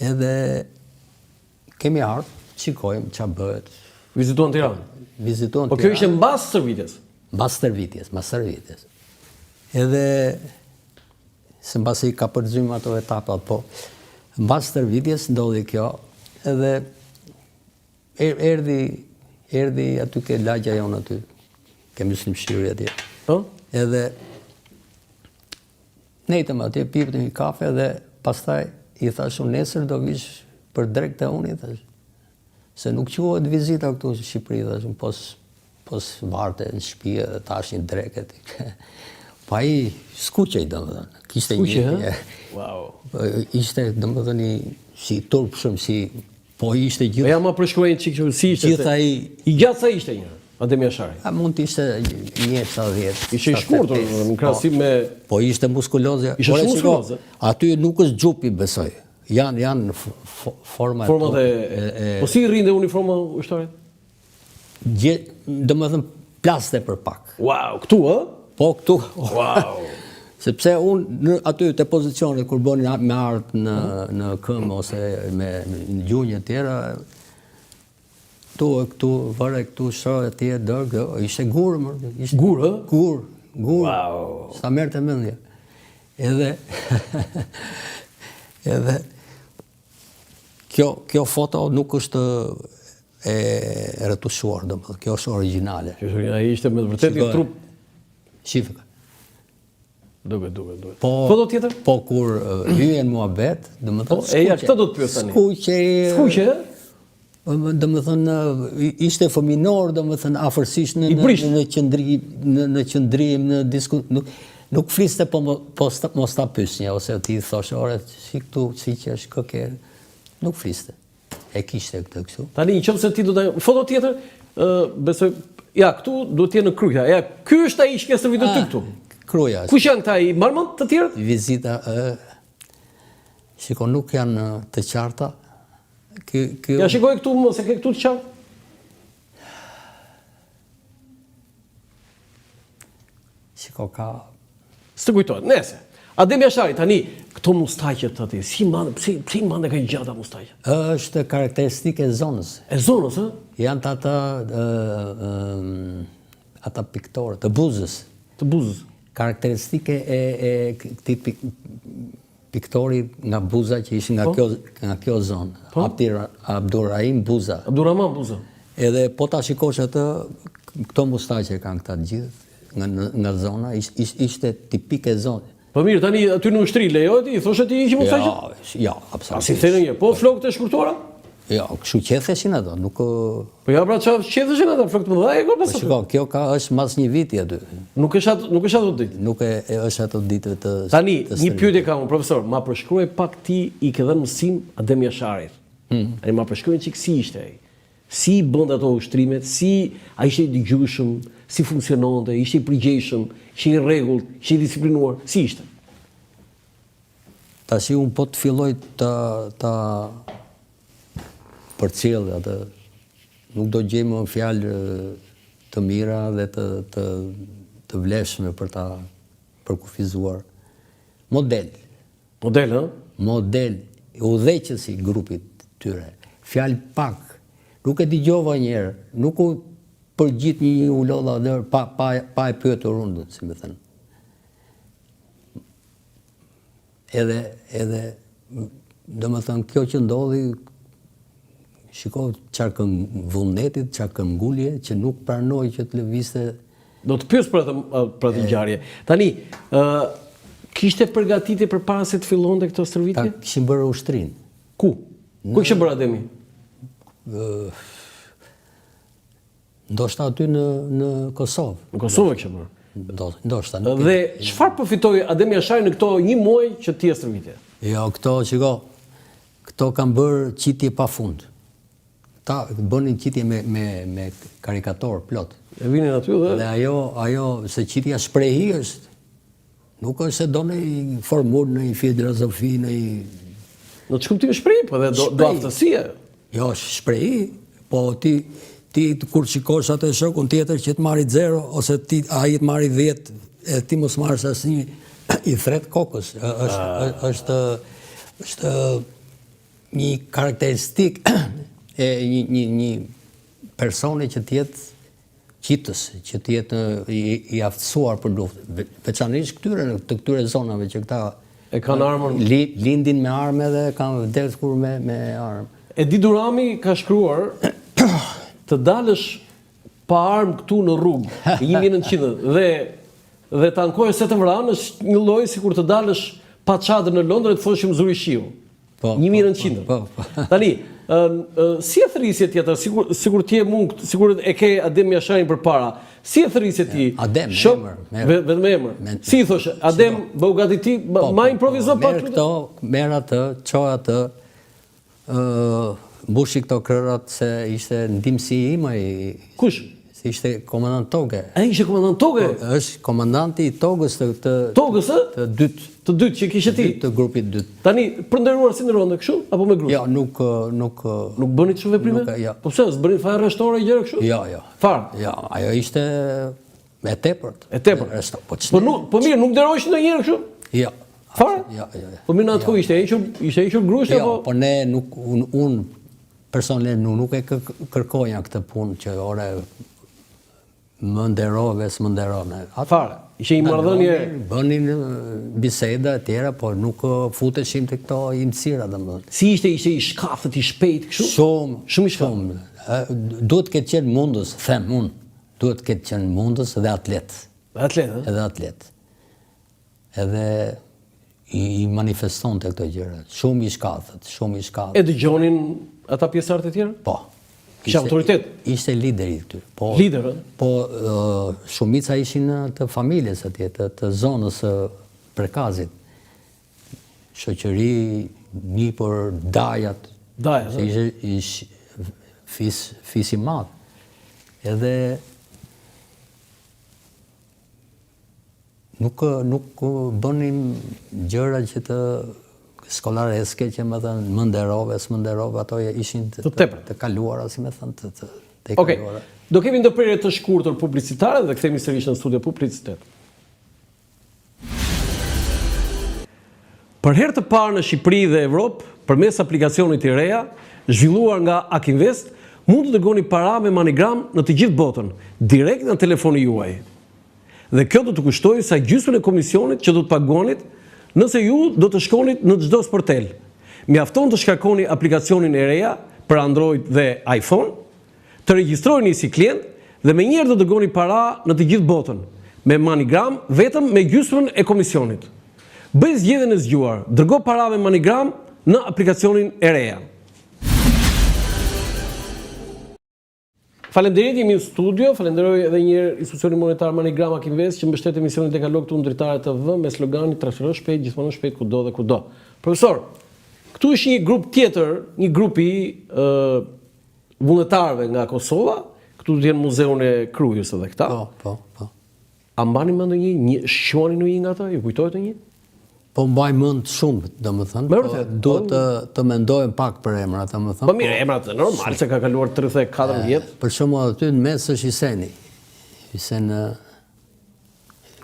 Edhe kemi ardhur, shikojmë ç'a bëhet. Vizituan Tiranë. Vizituan Po kjo ishte mbas stërvitjes. Mbas stërvitjes. Edhe se mbasi ka përgjym ato etapat, po mbas stërvitjes ndodhi kjo, edhe erdhi aty ke lagja jonë aty, ke Muslim Shiri atje. Po? Edhe nejtëm atje, pipëm një kafe dhe pastaj i thash unë nesër do vish për drek të unë, i thash. Se nuk quhet vizita këtu në Shqipëri, thash, pos varte në shtëpi dhe tash një dreket. Pa i skuqej, domethënë. Kishte një. Wow. Ishte domethënë si turp shumë, si po ishte gjithë. Po ja ma përshkruajnë çik si ishte. Gjithë ai i gjatë sa ishte një. Ademi Ashari. A mund të ishte 1.70. Ishte i shkurtur në krahasim me. Po ishte muskulozë. Ishte shumë muskulozë. Aty nuk është xhupi, besoj. Janë format. Format e. Po si rrinte uniforma ushtarit? Domethënë plaste për pak. Wow, këtu ë? Po këtu. Wow. Sepse unë aty te pozicionet kur bënin me art në këmbë ose me gjunjë të tjera, këtu vare këtu shoh atje dërg, ishte gur më. Gur, ë? Gur. Wow. Sa merrte mendje. Edhe kjo foto nuk është e retushuar, domethënë, kjo është origjinale. Ai ishte me vërtet një trup. Shifë. Duket. Po do tjetër? Po kur hyen muhabet, domethënë. Po, këtë do të pyes tani. Skuqe. Domethënë ishte fëminor, domethënë afërsisht në qëndrim, në diskutim. Nuk fliste, po mos ta pyesnje, ose ti thosh, ore, si këtu, si që është këke, nuk fliste. E kishte këtë kështu. Tani, nëse ti do të foto tjetër, besoj, ja, këtu do të jenë në Kryja. Ja, ky është ai që ka stërvitur ty këtu. Kryja. Kush janë këta i marmën të tjerët? Vizita, shiko, nuk janë të qarta. Ja, shikoj këtu, mos e ke këtu të qartë. Shiko, ka... Së të kujtojnë, nese. Ademi Ashari, tani, këto mustaqet të ti, si i mande ka i gjata mustaqet? është karakteristike e zonës. E zonës, ë? Janë të ata piktore, të Buzës. Të Buzës. Karakteristike e këti piktori nga Buza që ishin nga kjo zonë. Abdurrahim Buza. Abdurrahman Buza. Edhe po ta shikosh atë, këto mustaqe kanë këta gjithë nga zona, ishte tipike zonë. Po mirë, tani aty në ushtri lejohet, i thoshe ti që mustaqe? Ja, absolutisht. A si thënë një, po flokët e shkurtuara? Ja, kështu qetheshin ato, nuk... Po ja, pra që qetheshin ato, flokët më dhaje, ko pasë? Po shiko, kjo është mas një viti aty. Nuk është ato ditë? Nuk është ato ditë të... Tani, një pyetje kam, profesor, ma përshkruaj pak ti i ke dhënë mësim Ademi Asharit. Tani ma përshkruaj çik si ishte ai. Si bënd ato ushtrimet, si a ishte i dëgjueshëm, si funksiononte, ishte i përgjegjshëm, ishte i rregullt, ishte i disiplinuar, si ishte? Tash unë po të filloj ta përcjell atë, nuk do gjej më fjalë të mira dhe të vlefshme për ta përkufizuar. Model. Model, ë? Model, udhëheqësi i grupit tyre. Fjalë pak. Nuk e dëgjova një herë, nuk u përgjit një ulodha dhe pa e pyetur unë, si më thënë. Edhe, do më thënë, kjo që ndodhi, shiko qarë vullnetit, qarë këmbgulje, që nuk pranoj që të lëviste. Do të pyes për atë ngjarje. Tani, kishte përgatitje përpara se të fillonte këtë stërvitje? Ta kishin bërë ushtrinë. Ku? Ku kishin bërë Ademi? Ndoshta aty në Kosovë. Në Kosovë kishin bërë. Ndoshta. Dhe çfarë përfitoi Ademi Ashari në këto një muaj që ti e stërvitje? Jo, këto kanë bërë qitje pa fund. ta bënin qitje me karikator plot. E vinin aty dhe... Dhe ajo se qitja shprehi është, nuk është se do në i formur, në i filozofi, në i... Në të shkuptim shprehi, po dhe do aftësia. Jo, shprehi, po ti kur shikosh atë shokun tjetër që të marri 0, ose ai të marri 10, e ti mos marrësh asnjë, i thret kokës. Është një karakteristik e një personi që t'jetë qitës, që t'jetë i aftësuar për luftë. Veçanërisht këtyre zonave që këta e kanë armën. Lindin me armë dhe kanë vdekur me armë. Edi Durami ka shkruar të dalësh pa armë këtu në rrugë, 1900 dhe të ankojë se të vranë është një lloj sikur të dalësh pa çadër në Londër e të thoshim zuri shiu. 1900. Tani, si e thërrisje tjetër, sikur ti e mund, sikur e ke Adem Jasharin përpara. Si e thërrisje ti? Adem, vetëm emër. Si i thosh, Adem bëu gati ti, ma improvizo pa këto, merr atë, çoj atë, mbushi këto krërat se ishte ndihmësi im ai. Kush? Se ishte komandant toge. Ai ishte komandant toge? Është komandanti i togës të togës, të dytë. Të dytë që kishe ti? Të grupit dytë. Tani, për ndërruar si ndërronde kështu apo me grup? Jo, nuk bëni kështu veprime? Jo. Po pse, s'bëni fare rreshtore gjëra kështu? Jo. Fare. Jo, ajo ishte e tepërt. E tepërt. Po mirë, nuk nderohesh ndonjëherë kështu? Jo. Fare? Jo. Po mirë, në atë kohë ishte hequr grusht apo? Jo, po ne nuk unë personalisht nuk e kërkoja këtë punë që ore më nderove, s'më nderove. Fare. Ishe një marrëdhënie. Bënin biseda e tjera, por nuk futeshim të këto imësira, domethënë. Si ishte i shkafët, i shpejt kështu? Shumë i shkafët. Duhet këtë qenë mundës, them unë. Duhet këtë qenë mundës dhe atlet. Edhe atlet. Edhe i manifeston të këto gjëra. Shumë i shkafët. E dëgjonin ata pjesëtarët e tjerë? Po. Kisha autoritet? Ishte lideri këty. Lider, po shumica ishin të familjes atje, të zonës Prekazit. Shoqëri një për dajat. Dajat, se ishte fis i madh. Edhe nuk bënim gjëra që të skolareske që më thënë më nderove, s'më nderove, ato ishin të kaluara, si me thënë, të kaluara. Do kemi ndërprerje të shkurtër publicitare dhe kthehemi sërish në studio publicitet. Për herë të parë në Shqipëri dhe Evropë, përmes aplikacionit i reja, zhvilluar nga Akinvest, mund të dërgoni para me MoneyGram në të gjithë botën, direkt në telefoni juaj. Dhe kjo do të kushtojë sa gjysmën e komisionit që do të paguanit nëse ju do të shkonit në çdo sportel. Mjafton të shkarkoni aplikacionin e reja për Android dhe iPhone, të regjistrojeni si klient dhe menjëherë do dërgoni para në të gjithë botën, me MoneyGram vetëm me gjysmën e komisionit. Bëj zgjedhjen e zgjuar, dërgo para me MoneyGram në aplikacionin e reja. Faleminderit, jemi në studio. Falenderoj edhe një herë Institucionin Monetar MoneyGram Akinvest që mbështet emisionin Dekalog këtu në Dritare TV me sloganin "Transfero shpejt, gjithmonë shpejt, kudo dhe kudo". Profesor, këtu është një grup tjetër, një grup i vullnetarëve nga Kosova, këtu do të jenë muzeun e Krujës edhe këta. Po. A mbani mend ndonjë, shquani në një nga ata, ju kujtohet ndonjë? Po mbaj mend shumë, domethënë. Duhet të mendojmë pak për emrat, domethënë. Po mirë, emrat e normal se ka kaluar 34 vjet. Për shembull aty në mes është Hiseni. Hisen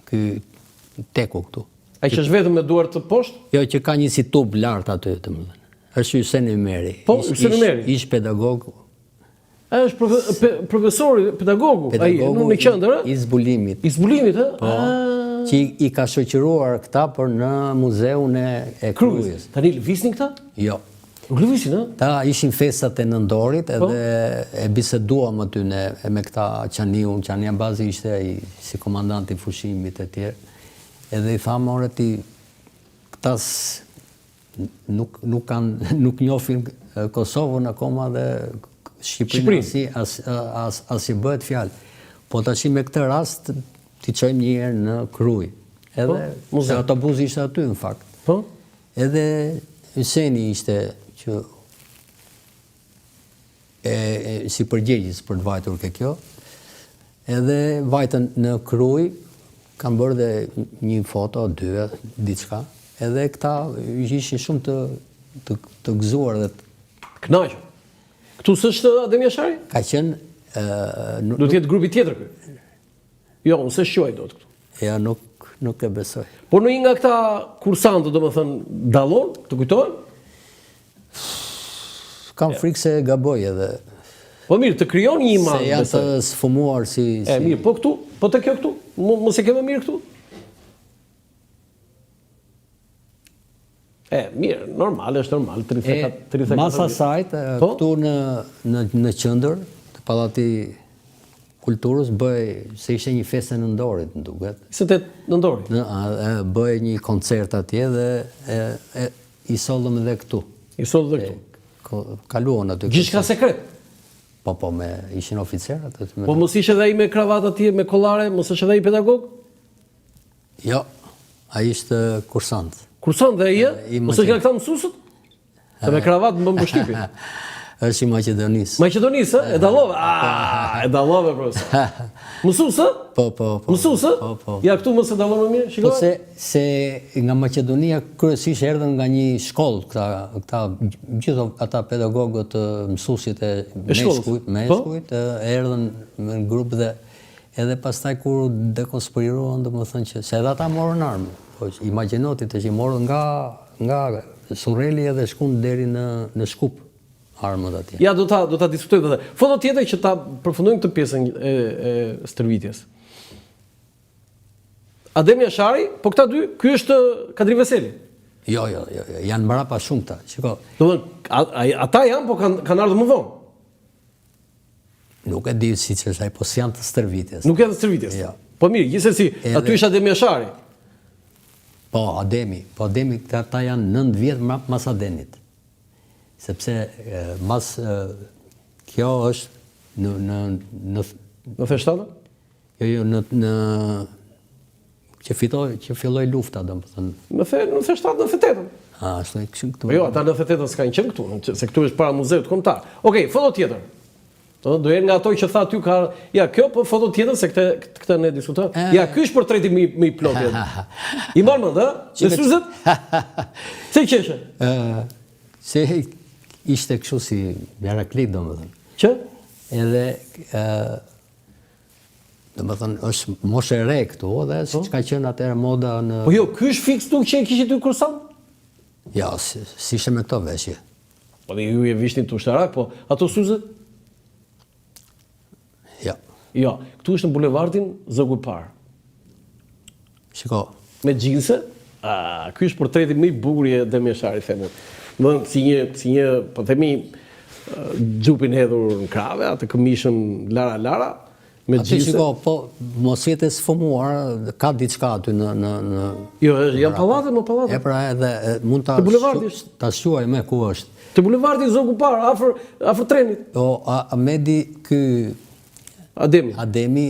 ky teku këtu. Ai që është vetëm me duart të poshtë? Jo, që ka një si tub lart aty, domethënë. Është Hyseni Meri. Po, Hyseni Meri. Ish pedagog. Ai është profesori, pedagogu, ai në qendër, i zbulimit. I zbulimit, ë? Po. Që i ka shoqëruar këta për në muzeun e Krujës. Tani lëviznin këta? Jo. Nuk lëviznin, ë? Ta ishin festat e Nëndorit edhe e biseduam aty me këta Qaniun. Qania bazi ishte si komandant i fushimit e tjerë. Edhe i thamë, ore ti, këtas nuk njohin Kosovën akoma dhe Shqipërinë as i bëhet fjalë. Po tash me këtë rast ti çojmë një herë në Krujë. Edhe se autobusi ishte aty në fakt. Po. Edhe Hyseni ishte që si përgjegjës për të vajtur ke kjo. Edhe vajtën në Kruj, kam bërë dhe një foto, dy, diçka. Edhe këta ishin shumë të gëzuar dhe Kënaqur. Këtu s'është Adem Jashari? ka qenë Do të jetë grupi tjetër ky. Jo, unë se shquaj dot këtu. ja nuk e besoj. Por në një nga këta kursantë, domethënë, dallon, të kujtohen? Kam frikë se gaboj edhe Po mirë, të krijon një se imazh. janë të besoj. sfumuar si Mirë, po këtu, po te kjo këtu, mos e ke më mirë këtu? Mirë, normal, është normal, 34. Masa sajt, Po? këtu në qendër të Pallati Kulturës se ishte një festë në Nëndorit, më duket. 28 nëntori. Bëj një koncert atje dhe i sollëm edhe këtu. I soll dhe këtu. Kaluan aty. Gjithçka sekret. Po, ishin oficerët. Po mos ishte edhe ai me kravatë atje, me kollare, mos është edhe ai pedagog? Jo, ai ishte kursant. Kursant dhe ai, mos është nga këta mësuesët? Se me kravatë më mbështypi. Është i Maqedonisë. Maqedonisë, e dallove? E dallove, profesor. Mësuesë? Po. Mësuesë? Po. Ja, këtu mos e dallon më mirë, Po shikoj. se nga Maqedonia kryesisht erdhën nga një shkollë, këta gjithë ata pedagogët, mësuesit e meshkujt, erdhën në grup dhe edhe pastaj kur dekonspiruan, domethënë që se edhe ata morën armë. Po imagjinoti të që morën nga Surreli edhe shkun deri në Shkup armët atje. Ja, do ta diskutojmë edhe. Foto tjetër që ta përfundojmë këtë pjesën e stërvitjes. Adem Jashari, po këta dy, ky është Kadri Veseli. Jo, janë mbrapa shumë ta. Shiko. Domethënë, ata janë, po kanë ardhur më vonë. Nuk e di si që është ai, po janë të stërvitjes. Nuk janë të stërvitjes. Jo. Po mirë, gjithsesi, aty është Adem Jashari. Po, Ademi, këta janë 9 vjet mas Adenit. Sepse mas kjo është Në feshtatë? Jo, që filloi lufta, domethënë. Në feshtatë, në fetetën. Ashtu kështu këtu. Po jo, ata në fetetën s'kanë qenë këtu, se këtu është para muzeut kombëtar. Okej, foto tjetër. Do jenë nga ato që tha ty ka, ja, kjo po foto tjetër se këtë ne diskutojmë. Ja, ky është portreti më i plotë. I marr mend, ë? Në syzet? Se qeshe? Se ishte kështu si Meraklit, domethënë. Që? Edhe domethënë është moshë e re këtu dhe siç ka qenë atëherë moda në. Po jo, ky është fiks nuk që e kishit ty kursant? Ja, si ishte me këto veshje. Po dhe ju e vishnin të ushtarak, po ato syzet? Ja. Jo, këtu është në bulevardin Zogu i Parë. Shiko. Me xhinse, ky është portreti më i bukur i Adem Jasharit, them unë. Domethënë si një, po themi, xhupin hedhur në krave, atë këmishën Lara, me xhinse. Shiko, po mos jetë sfumuar, ka diçka aty në Jo, janë pallate, më pallate. E pra edhe mund ta ta shuaj me ku është. Te bulevardi Zogu i Parë, afër trenit. Po Ahmedi ky Ademi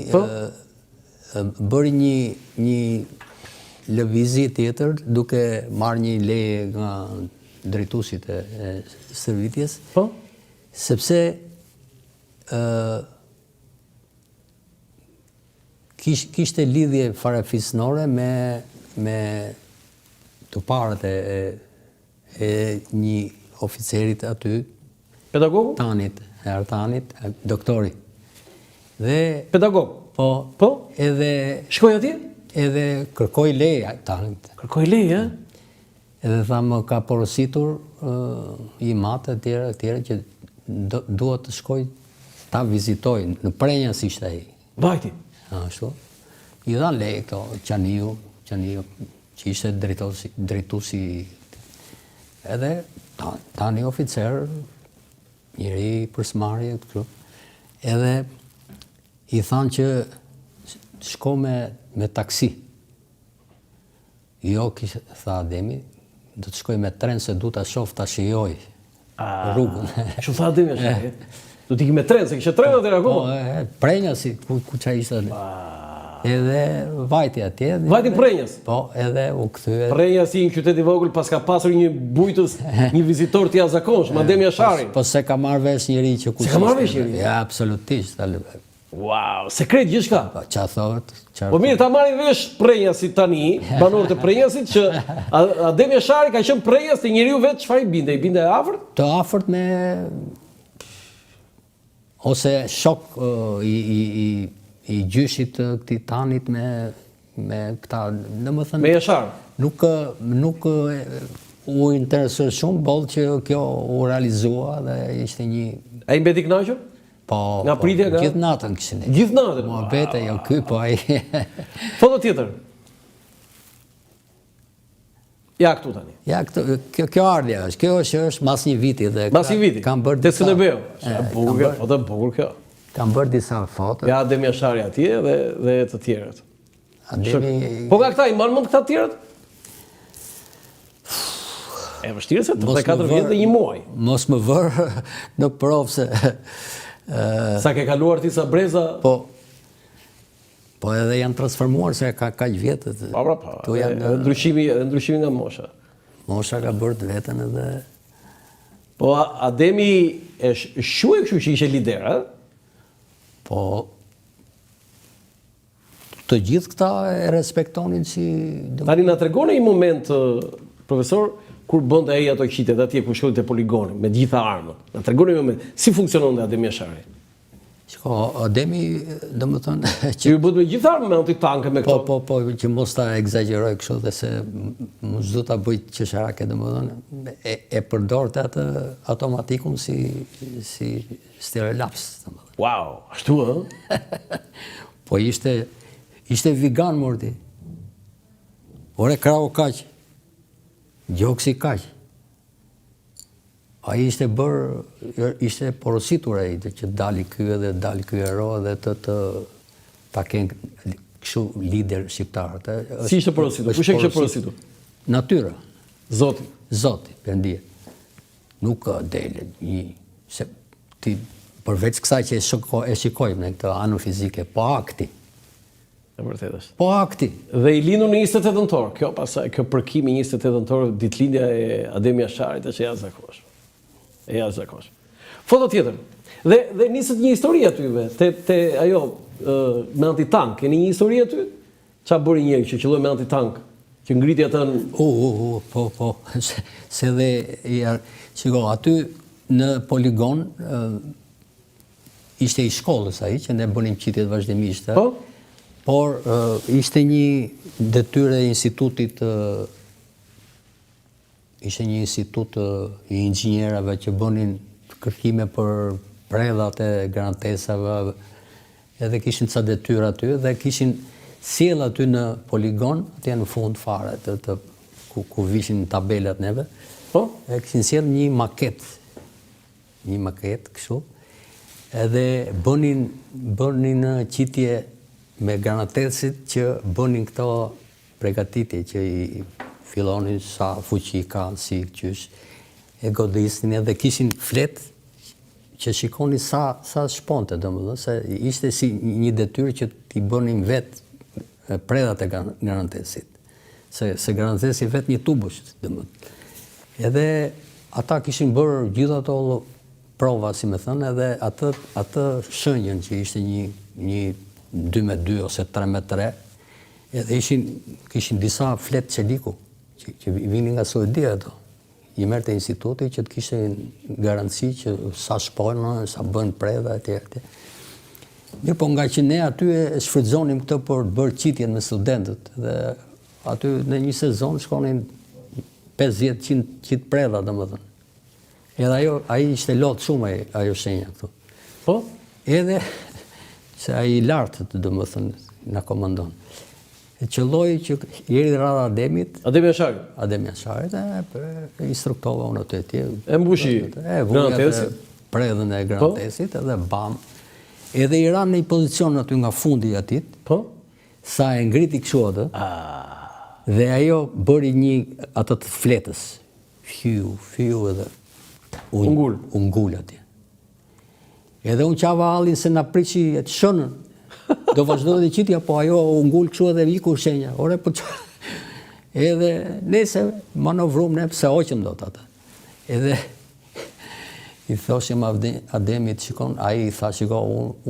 bëri një lëvizje tjetër duke marrë një leje nga drejtuesit e stërvitjes. Po? Sepse kishte lidhje farefisnore me të parët e një oficerit aty. Pedagogu? Ertanit, doktori. Dhe pedagog. Po. Edhe shkoi atje? Edhe kërkoi leje Tanit. Kërkoi leje, Edhe tha më ka porositur i matë etj që duhet të shkoj ta vizitoj në Prenja si ishte ai. Vajti. Ashtu. I dha leje këto Qaniu që ishte drejtuesi. Edhe tani oficer, njëri përsmarrje këtu. Edhe i thanë që shko me taksi. Jo, tha Ademi, do të shkoj me tren se du ta shoh ta shijoj rrugën. Kështu tha Ademi ashtu. Do t'i me tren, se kishte tren atëherë akoma. Po, Prenja si ku çaj ishte. Edhe vajti atje. Vajti Prenjas. Po, edhe u kthye. Prenja si një qytet i vogël pas ka pasur një bujtës, një vizitor të jashtëzakonshëm, Adem Jashari. Po se ka marrë vesh njëri që ku. Se ka marrë vesh njëri? Ja, absolutisht. Wow, sekret gjithçka. Po ç'a thotë? Po mirë, ta marrin vesh Prenjasit tani, banorët e Prenjasit që Adem Jashari ka qenë Prenjas te njeriu vet çfarë i binte? I binte afërt? Të afërt me ose shok i gjyshit të këtij tanit me këta, domethënë Me Jashar. Nuk u interesoi shumë, boll që kjo u realizua dhe ishte një. Ai mbeti i kënaqur? Po, nga pritja nga gjithë natën kishin. Gjithë natën. Muhabete jo ky, po ai. Foto tjetër. Ja këtu tani. Ja këtu kjo ardhja është. Kjo është mas një viti dhe mas një viti. Kam bërë te Sënebeu. Bukur, foto bukur kjo. Kam bërë disa foto. Ja Adem Jashari atje dhe të tjerët. Ademi. Po nga këta i mban mend këta të tjerët? E vështirë se 34 vjet dhe 1 muaj. Mos më vër në provë se sa ke kaluar ti sa breza? Po edhe janë transformuar se ka kaq vjet. Po, ndryshimi nga mosha. Mosha ka bërë të vetën edhe. Po Ademi e shuaj kështu që ishte lider, a? Po të gjithë këta e respektonin si. Tani na tregon një moment, profesor, kur bënte ai ato qitet atje ku shkolte te poligoni me gjitha armët. Na tregon një moment si funksiononte Ademi Jashari. Shko, Ademi, domethënë që ju bëhet me gjitha armët, me antitanke me këto. Po, që mos ta egzagjeroj kështu dhe se mos do ta bëj qesharake, domethënë e përdorte atë automatikun si stirelaps, domethënë. Wow, ashtu ë? Po ishte vegan morti. Ore krau kaq. Gjoksi kaq. Ai ishte porositur ai që dali ky edhe dali ky ero dhe ta kenë kështu lider shqiptar. Si ishte porositur? Kush e kishte porositur? Natyra. Zoti, Perëndia. Nuk dele një se ti përveç kësaj që e shikojmë në këtë anën fizike, po akti. E vërtetë është. Po akti. Dhe i lindur në 28 nëntor. Kjo përkimi 28 nëntor, ditëlindja e Ademi Jasharit është e jashtëzakonshme. Foto tjetër. Dhe niset një histori aty te ajo me antitank. Keni një histori aty? Çfarë bëri njëri që qelloi me antitank? Që ngriti atë po. Se dhe shiko, aty në poligon ishte i shkollës ai që ne bënim qitjet vazhdimisht. Po? Por ishte një detyrë e institutit, ishte një institut i inxhinierave që bënin kërkime për predhat e garantesave, edhe kishin ca detyrë aty dhe kishin sjell aty në poligon, atje në fund fare ku vishin tabelat neve. Po? E kishin sjell një maket kështu, edhe bënin qitje me garantesit që bënin këto pregatitje që i fillonin sa fuqi kanë, si qysh, e godisnin edhe kishin flet që shikonin sa shponte, domethënë se ishte si një detyrë që t'i bënin vetë predat e garantesit. Se garantesi vetë një tubush, domethënë. Edhe ata kishin bërë gjithë ato prova, si me thënë, edhe atë shënjën që ishte një 2x2 ose 3x3, edhe kishin disa flet qeliku, që vinin nga Suedia ato. I merrte instituti që të kishte garanci që sa shponë, sa bën preda, etj. Mirë, po nga që ne aty e shfrytëzonim këtë për të bërë qitjen me studentët, dhe aty në një sezon shkonin 50-100 qit preda, domethënë. Edhe ai ishte lot shumë ajo shenja këtu. Po? Edhe se ai i lartë, domethënë, na komandon. E qëlloi që jeri rradha Ademit. Ademi Jashari. Ademi Jasharit, e instruktova unë aty etj. E mbushi granatesi. Predhën e grantesit, edhe bam. Edhe i ranë në një pozicion aty nga fundi i atit. Po? Sa e ngriti kështu atë. Dhe ajo bëri një atë të fletës. Fyu edhe ungul atje. Edhe unë qava hallin se na prishi e të shënën. do vazhdoj dhe qitja, po ajo u ngull kështu edhe viku shenja. Ore, po që... Edhe nese manovrum ne pse oqëm do të atë. Edhe i thoshim Ademit, shikon, a i tha, shiko,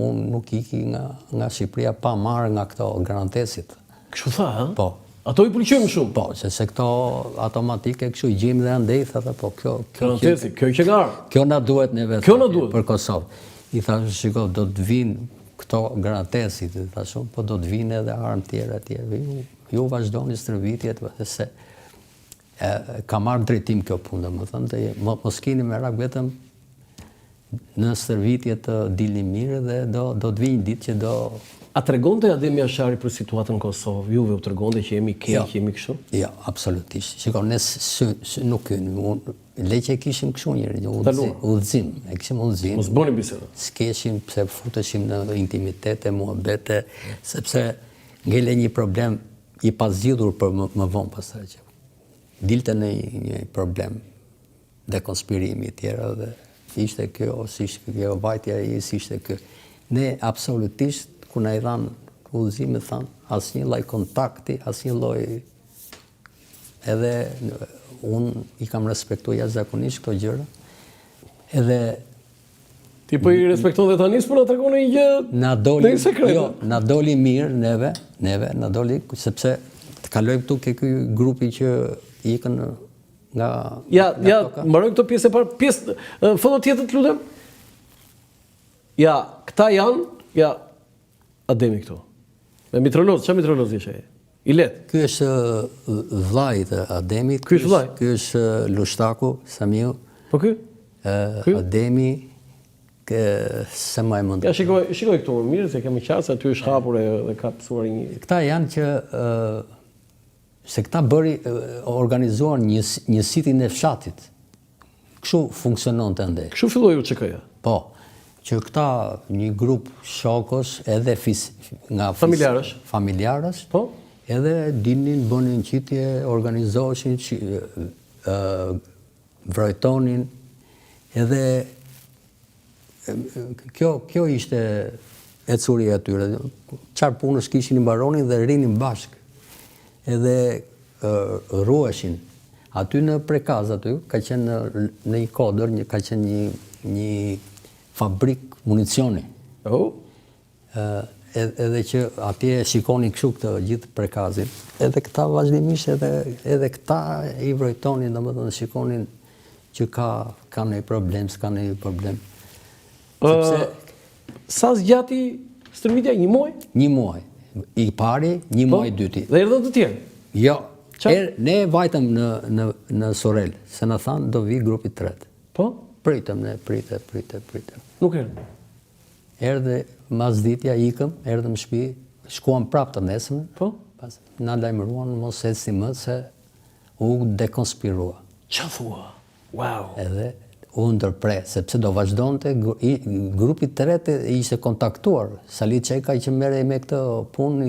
unë nuk iki nga Shqipëria pa marrë nga këto garantesit. Kështu tha, ha? Po. Ato i pëlqejmë shumë. Po, se këto automatike kështu i gjim dhe andej, tha, po kjo Garantesi, kjo që garë. Kjo na duhet neve. Kjo na duhet. Për Kosovë. I tha, shiko, do të vinë këto garantesit, i tha shumë, po do të vinë edhe armë tjera. Ju vazhdoni stërvitjet, se ka marrë drejtim kjo punë, më thënë, mos keni merak vetëm në stërvitjet të dilni mirë dhe do të vinë ditë që do... A tregonte Ademi Ashari për situatën në Kosovë? Juve u tregonte që jemi keq, jemi kështu? Jo, absolutisht. Shiko, ne nuk leqe kishim kështu njëri, udhëzim, e kishim udhëzim. Mos bëni bisedë. S'keshim pse futeshim në intimitete, muhabete, sepse ngele një problem i pazgjidhur për më vonë pastaj që dilte në një problem dhe konspirimi tjera dhe ishte kjo, si ishte kjo, vajtja i, si ishte kjo. Ne absolutisht, ku na i dhanë udhëzime, thanë, asnjë lloj kontakti, asnjë lloj... Edhe unë i kam respektuar jashtëzakonisht këto gjëra. Edhe... Ti po i respekton dhe tani, s'po na tregon një gjë... Na doli... sekret. Jo, na doli mirë neve, na doli, sepse të kalojmë këtu ke ky grupi që ikën nga... Ja, mbaroj këto pjesë e parë. Pjesë, foto tjetër të lutem. Ja, këta janë, ja, Ademi këtu. Me mitroloz, çfarë mitrolozi është ai? I let. Ky është vllai të Ademit. Ky është vllai. Ky është Lushtaku, Samiu. Po ky? Ademi, se më e mund. Ja, shikoj këtu më mirë, se kemi qartë se aty është hapur dhe ka pësuar një... Këta janë që... Se këta organizuar një sitin e fshatit. Kështu funksionon të ndaj. Kështu filloi UÇK-ja. Po, që këta një grup shokës edhe nga familjarës, po, edhe dinin, bënin qitje, organizoheshin, vrojtonin, edhe kjo ishte ecuria e tyre. Qarë punës kishin i baronin dhe rinin bashkë. Edhe rueshin. Aty në Prekaz, aty, ka qenë në një kodër, ka qenë një fabrik municioni. Edhe që atje shikoni kështu këtë gjithë Prekazin. Edhe këta vazhdimisht, edhe këta i vrojtonin, domethënë shikonin që ka një problem, s'ka një problem. Sa zgjati stërvitja? Një muaj? Një muaj. I pari, një muaj dyti. Dhe erdhën të tjerë? Jo. Ne vajtëm në Sorel, se në thanë do vi grupi të tretë. Po? Pritëm ne, prite. Nuk erdhë? Erdhe mazditja, ikëm, erdhëm shtëpi, shkuam prapë të nesme. Po? Na lajmëruan mos eci më se u dekonspirua. Qa thua? Wow! Edhe u ndërpre, sepse do vazhdonte, grupi të tretë ishte kontaktuar. Sali Çeka që merrej me këtë punë,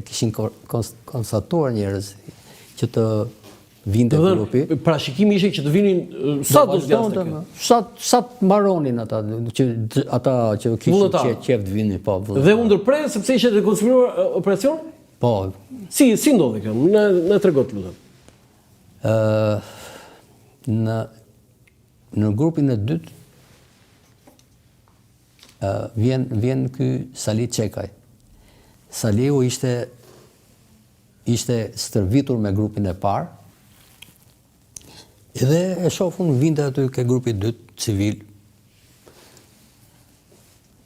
kishin konstatuar njerëz që të vinte grupi. Parashikimi ishte që të vinin sa do zgjaste kjo? Sa të mbaronin ata që kishin qef të vinin, po. Dhe u ndërpre sepse ishte dekonspiruar operacion? Po. Si ndodhi kjo? Na trego të lutem. Në grupin e dytë vjen ky Sali Çekaj. Saliu ishte stërvitur me grupin e parë. Edhe e shofun vinte aty ke grupi i dytë civil.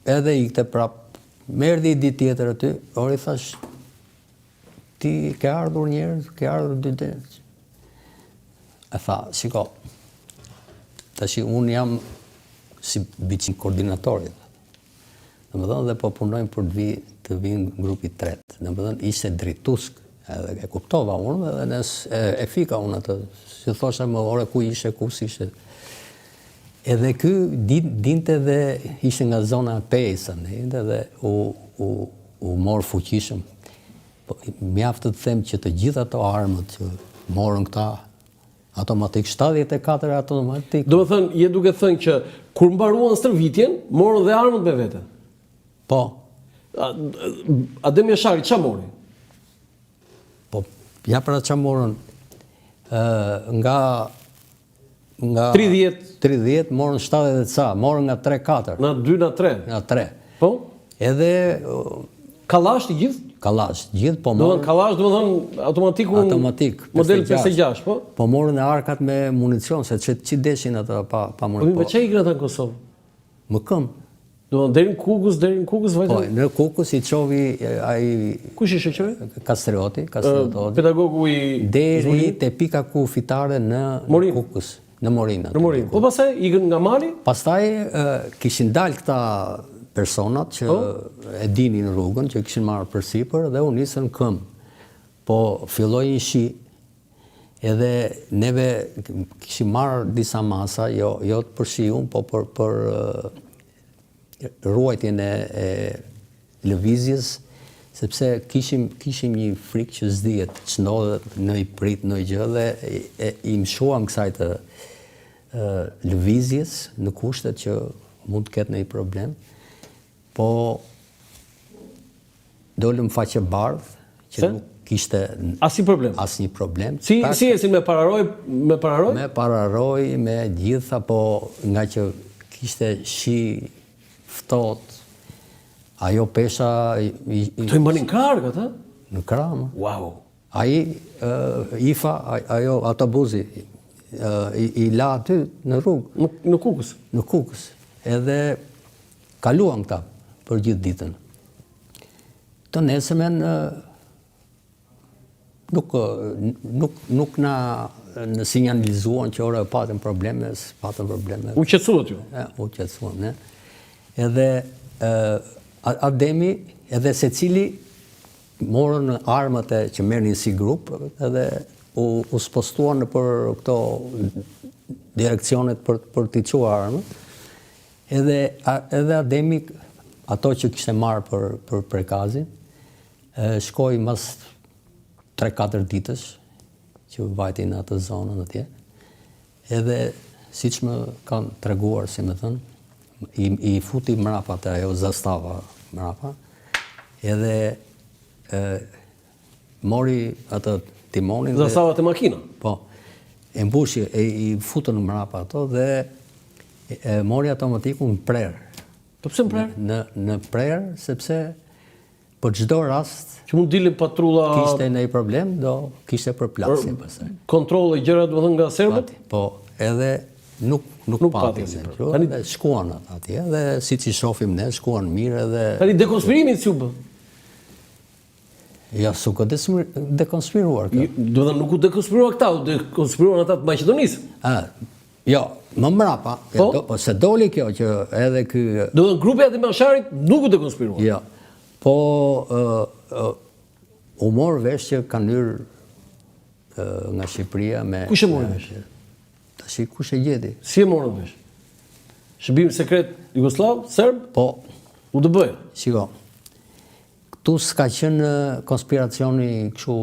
Edhe ikte prap, merdi ditë tjetër aty, ori thash, ti ke ardhur njerëz, ke ardhur dy ditë. E tha, shiko, tash unë jam si biçim koordinatorit. Domethënë dhe po punojmë për të vinë grupi i tretë. Domethënë ishte dritusk, edhe e kuptova unë dhe e fika unë atë. Si thosha më ore ku ishe, ku s'ishte. Edhe ky dinte dhe ishte nga zona Pejsa, dhe u morë fuqishëm. Mjaftë të them që të gjitha ato armët që morën këta automatik, 74 automatik. Do të thënë, je duke thënë që kur mbaruan stërvitjen, morën dhe armët me vete. Po. Adem Jashari, ç'a mori? Po, ja pra që morën, nga 30 morën 70 ca, morën nga 3-4. Na 2 na 3. Nga 3. Po? Edhe Kallash të gjithë? kallash, gjithë po Do të morën thënë kallash, do të thënë automatik. Model 56, po? Po morën e arkat me municion, se që deshin ata pa Po municion. me ç'a ikën ata në Kosovë? Më këm. Do të thënë deri në Kukës Po, vajta. në Kukës i çovi ai Kush i shoqëri? Kastrioti, Pedagogu i deri te pika ku fitare në Morin. Kukës, në Morin. në Morin. Po pastaj ikën nga mali? Pastaj kishin dalë këta personat që e dinin rrugën, që kishin marrë përsipër dhe u nisën këm. Po filloi një shi, edhe neve kishim marrë disa masa, jo për shiun, po për ruajtjen e lëvizjes, sepse kishim një frikë që s'dihet ç'ndodhet në i prit në gjë dhe i mshuam kësaj të lëvizjes në kushtet që mund të ketë ndonjë problem. Po dolëm faqe bardh që nuk kishte asnjë problem. Asnjë problem. Si esin me pararoj? Me pararoj, me gjitha, po nga që kishte shi ftohtë, ajo pesha Të i mbanin krarë ata? në krah. Wow. Ai IFA, ajo autobusi i la aty në rrugë. Në Kukës? Në Kukës. Edhe kaluan këta për gjithë ditën. Të nesëmen nuk na në sinjalizuan që ora patën probleme, s'patën probleme. U qetësuat ju? U qetësuan, ne. Edhe Ademi, edhe secili morën armët që merrnin si grup, edhe u spostuan për këto direkcionet për t'i quar armët. Edhe Ademi, ato që kishte marrë për prekazin, shkoi mas 3-4 ditësh që vajti në atë zonën atje. Edhe siç më kanë treguar, si më thënë, i futi mrapa të ajo zastava mrapa, edhe mori atë timonin. Zastava të makina? Po, e mbushi, i futën mrapa ato dhe mori automatikun në prerë. Po pse në prerë? Në prerë, sepse për çdo rast që mund dilin patrulla, kishte ndonjë problem, do kishte përplasje pastaj. Kontrolle gjëra do të thënë nga serbët? Po, edhe nuk pati. Tani shkuan atje dhe siç i shohim ne, shkuan mirë edhe. Tani dekonspirimi si u bë? Ja, s'u ka dekonspiruar kjo. Do të thënë nuk u dekonspiruan këta, u dekonspiruan ata të Maqedonisë. Jo, më mrapa, se doli kjo që edhe ky. Do të thënë grupi Adem Jasharit nuk u dekonspiruan. Jo. Po u morë vesh që kanë hyrë nga Shqipëria me. Kush e mori vesh? Tash kush e gjeti? Si e morën vesh? Shërbim sekret Jugosllav, serb? Po. UDB. Shiko. Këtu s'ka qenë konspiracioni kështu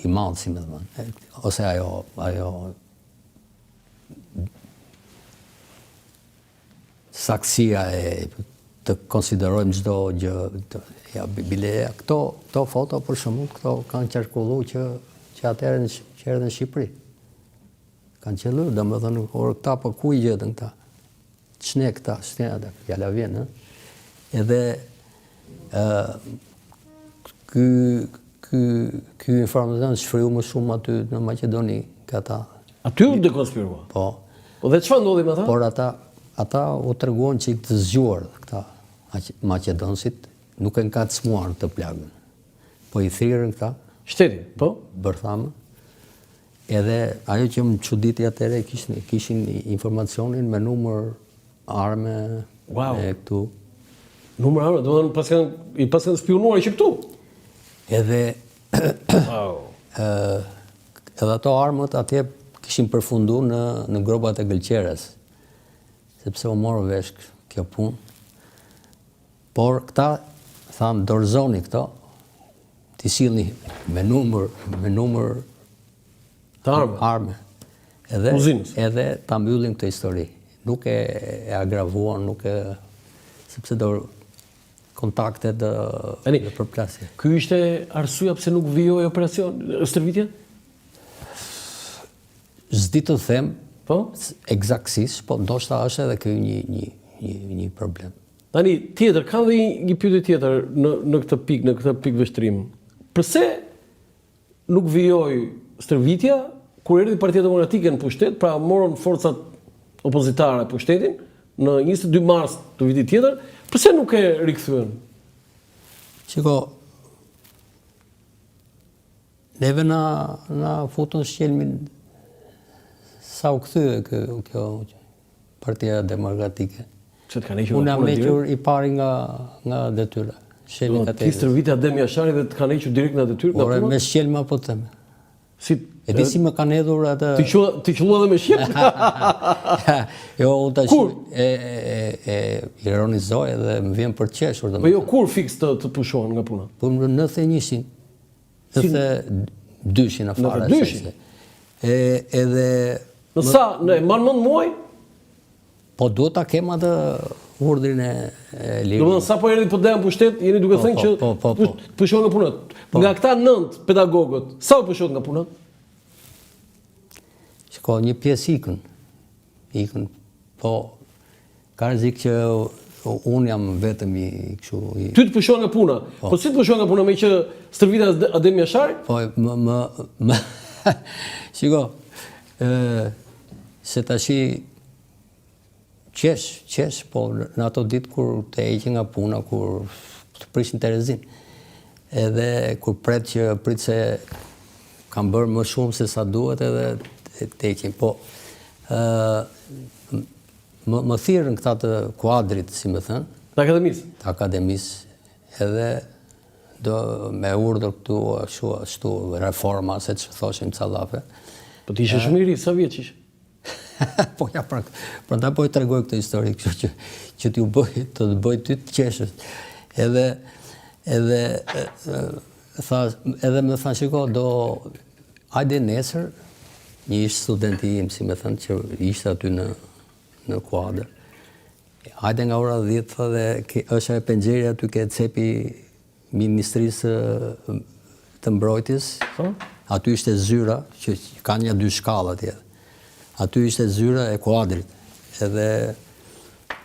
i madh, si më thënë. Ose ajo saksia të konsiderojmë çdo gjë. Ja, bile këto foto për shembull, këto kanë qarkulluar që atëherë që erdhën në Shqipëri. Kanë qelluar, domethënë, këta po ku i gjetën këta? Ç'ne këta, s'ne ata, fjala vjen, ë. Edhe ky informacion shfryu më shumë aty në Maqedoni këta. Aty u dekonspirua. Po. Po dhe çfarë ndodhi me ata? Por ata u treguan që të zgjuar këta maqedonësit, nuk e ngacmuar të plagën. Po i thirrën këta shtetin, po? Bërthamë. Edhe ajo që më çuditi atëre kishin informacionin me numër arme. Wow. Me këtu. Numër arme, do të thënë i paskën spionuar që këtu. Edhe wow. Edhe ato armët atje kishin përfunduar në gropat e gëlqeres. Sepse u morë vesh kjo punë. Por këta thanë dorëzoni këto, t'i sillni me numër të arme. Edhe ta mbyllim këtë histori. Nuk e agravuan, sepse kontakte dhe përplasje. Ky ishte arsyeja pse nuk vijoi operacion stërvitja? S'di të them Po? eksaktësisht, po ndoshta është edhe ky një problem. Tani, tjetër, ka dhe një pyetje tjetër në këtë pikë vështrim. Pse nuk vijoi stërvitja kur erdhi Partia Demokratike në pushtet, pra morën forcat opozitare pushtetin në 22 mars të vitit tjetër, pse nuk e rikthyen? Shiko, neve na futën shqelmin sa u kthye kjo Partia Demokratike. Se të kanë hequr Unë jam hequr i pari nga detyra. Shqelmi ka Ti stërvitja Adem Jashari dhe të kanë hequr direkt nga detyrë nga Ore, puna? me shqelma po të theme. Si E di si më kanë hedhur atë... ti qulla edhe me shqip? Jo, unë tash e ironizoj dhe më vjen për të qeshur. Po jo, kur fiks të pushohen nga puna? Po në 91-shin. 92-shin afare. 92-shin? Edhe... Në sa, në manë muaj? Po do ta kem atë urdhrin e lirimit. Do të sa po erdhi Podea në pushtet, jeni duke thënë që pushohen nga puna. Nga këta 9 pedagogët, sa u pushohet nga puna? Shiko, një pjesë ikën. Po ka rrezik që unë jam vetëm i kështu i... Ty të pushohen nga puna. Po si të pushohen nga puna me që stërvita Adem Jashari? Po më shiko, se tashi qesh, po në ato ditë kur të heqin nga puna, kur të prishin Terezin. Edhe kur prit se kam bërë më shumë se sa duhet edhe të heqin. Po, më thirrën këta të kuadrit, si më thënë. Të akademisë? Të akademisë. Edhe me urdhër këtu ashtu reforma, se që thoshim callafe. Po ti ishe shumë i ri, sa vjeç ishe? Po ja, prandaj po i tregoj këtë histori, kështu që t'ju të bëj ty të qeshës. Edhe më tha, shiko, hajde nesër, një ishte studenti im, si me thënë, që ishte aty në kuadër. Hajde nga ora 10, tha, dhe është e penxeria aty ke cepi Ministrisë të Mbrojtjes. Aty ishte zyra, që ka një 2 shkalla tjetër. Aty ishte zyra e kuadrit, edhe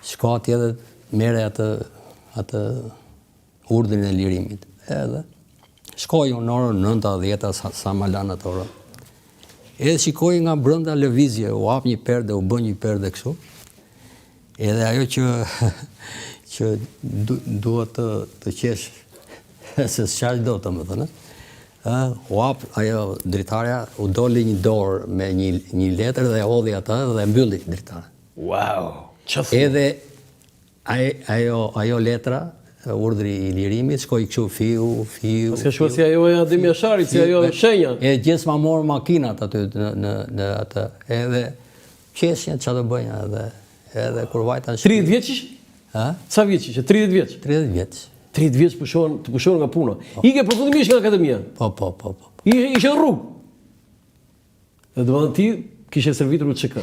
shko atje dhe mere atë urdhrin e lirimit. Edhe shkoj në orën 9-10 sa ma lanë atë orën. Edhe shikoj nga brenda lëvizje, u hap një perde, u bën një perde kështu. Edhe ajo që duhet të qesh, se s'qaq do të më thënë. U hap ajo dritarja, u doli një dorë me një letër dhe hodhi atë dhe mbylli dritarja. Wow! Edhe ajo letra, urdhri i lirimit, shkoj kështu fiu. Paska shkoj si ajo e Adem Jashari, si ajo e shenja. E gjithë ma morë makinat aty në atë. Edhe qeshnja që të bëjnë edhe kur vajta në 30 vjeç ishe? Sa vjeç ishe? 30 vjeç? 30 vjeç. 30 vjeç të pushohen nga puna. Ike përfundimisht nga akademia. Po. Ishe në rrugë. Dhe do të ti kishe servitur u çk.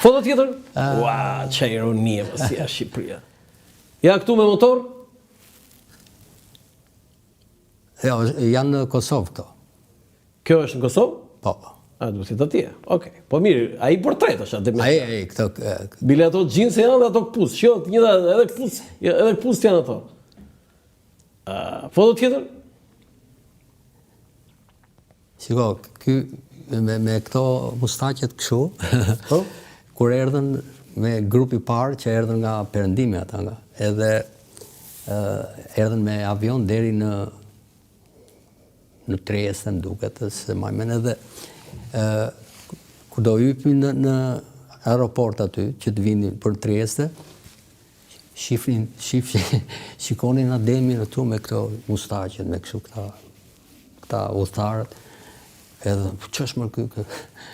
Foto tjetër? Ua, ç'a ironie si a Shqipëria. Ja këtu me motor? Jo, janë në Kosovë këto. Kjo është në Kosovë? Po. A, duhet të atje. Okej. Po mirë, ai portret është atë. Ai këto bile ato xhinse janë dhe ato këpucë. Shjo, të njëjta edhe këpucët janë ato. Foto tjetër? Shiko, ky me këto mustaqet kështu, kur erdhën me grupi parë që erdhën nga perëndimi ata nga, edhe erdhën me avion deri në Trieste, më duket, se më men edhe kur do hypin në aeroport aty, që të vinin për Trieste, shikonin Ademin aty me këto mustaqet, me kështu këta udhëtarët. Edhe, ç'është më ky?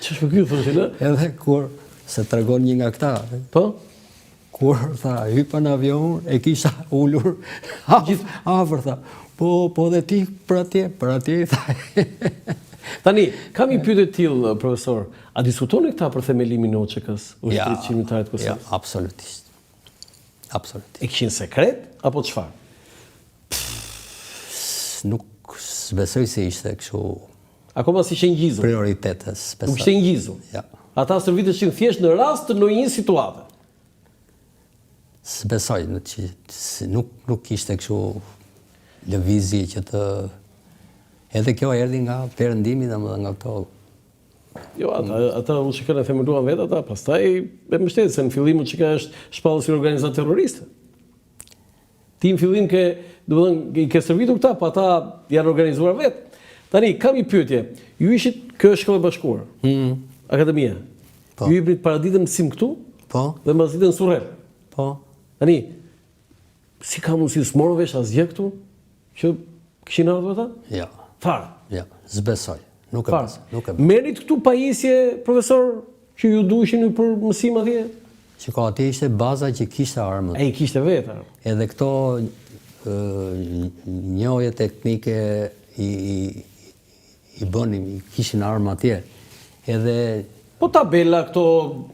Ç'është më ky, thoshin, ë? Edhe kur se tregon një nga këta. Po? Kur tha, hypa në avion, e kisha ulur afër, tha. Po dhe ti për atje, tha. Tani, kam një pyetje të tillë, profesor. A diskutoni këta për themelimin e OÇK-s, Ushtrisë Qendrore të Kosovës? Ja, absolutisht. Absolutisht. E kishin sekret apo çfarë? Nuk besoj se ishte kështu Akoma si ngjizur. prioritetes. Nuk ishte ngjizur. Ja. Ata stërviteshin thjesht në rast të ndonjë situate. S'besoj, nuk ishte kështu lëvizje që të... Edhe kjo erdhi nga perëndimi dhe nga këto... Jo, ata u shikën e themeluan vetë ata, pastaj e mbështetën se në fillim u shikë është shpallur si organizatë terroriste. Ti në fillim i ke servitur këta, po ata janë organizuar vetë. Tani, kam një pyetje. Ju ishit, kjo është shkolla e bashkuar, akademia. Po. Ju jepnit paraditën mësim këtu Po, dhe mbasditën Surrel. po. Tani, si ka mundësi të morën vesh asgjë këtu që kishin ardhur ata? Ja, Fare. ja, s'besoj. Nuk e besoj. Nuk e besoj. Merit këtu pajisje, profesor, që ju duheshin ju për mësim atje? Shiko, atje ishte baza që kishte armët. E i kishte vetë. Edhe këto njohje teknike i bënim, i kishin armë atje. Edhe... Po tabela këto...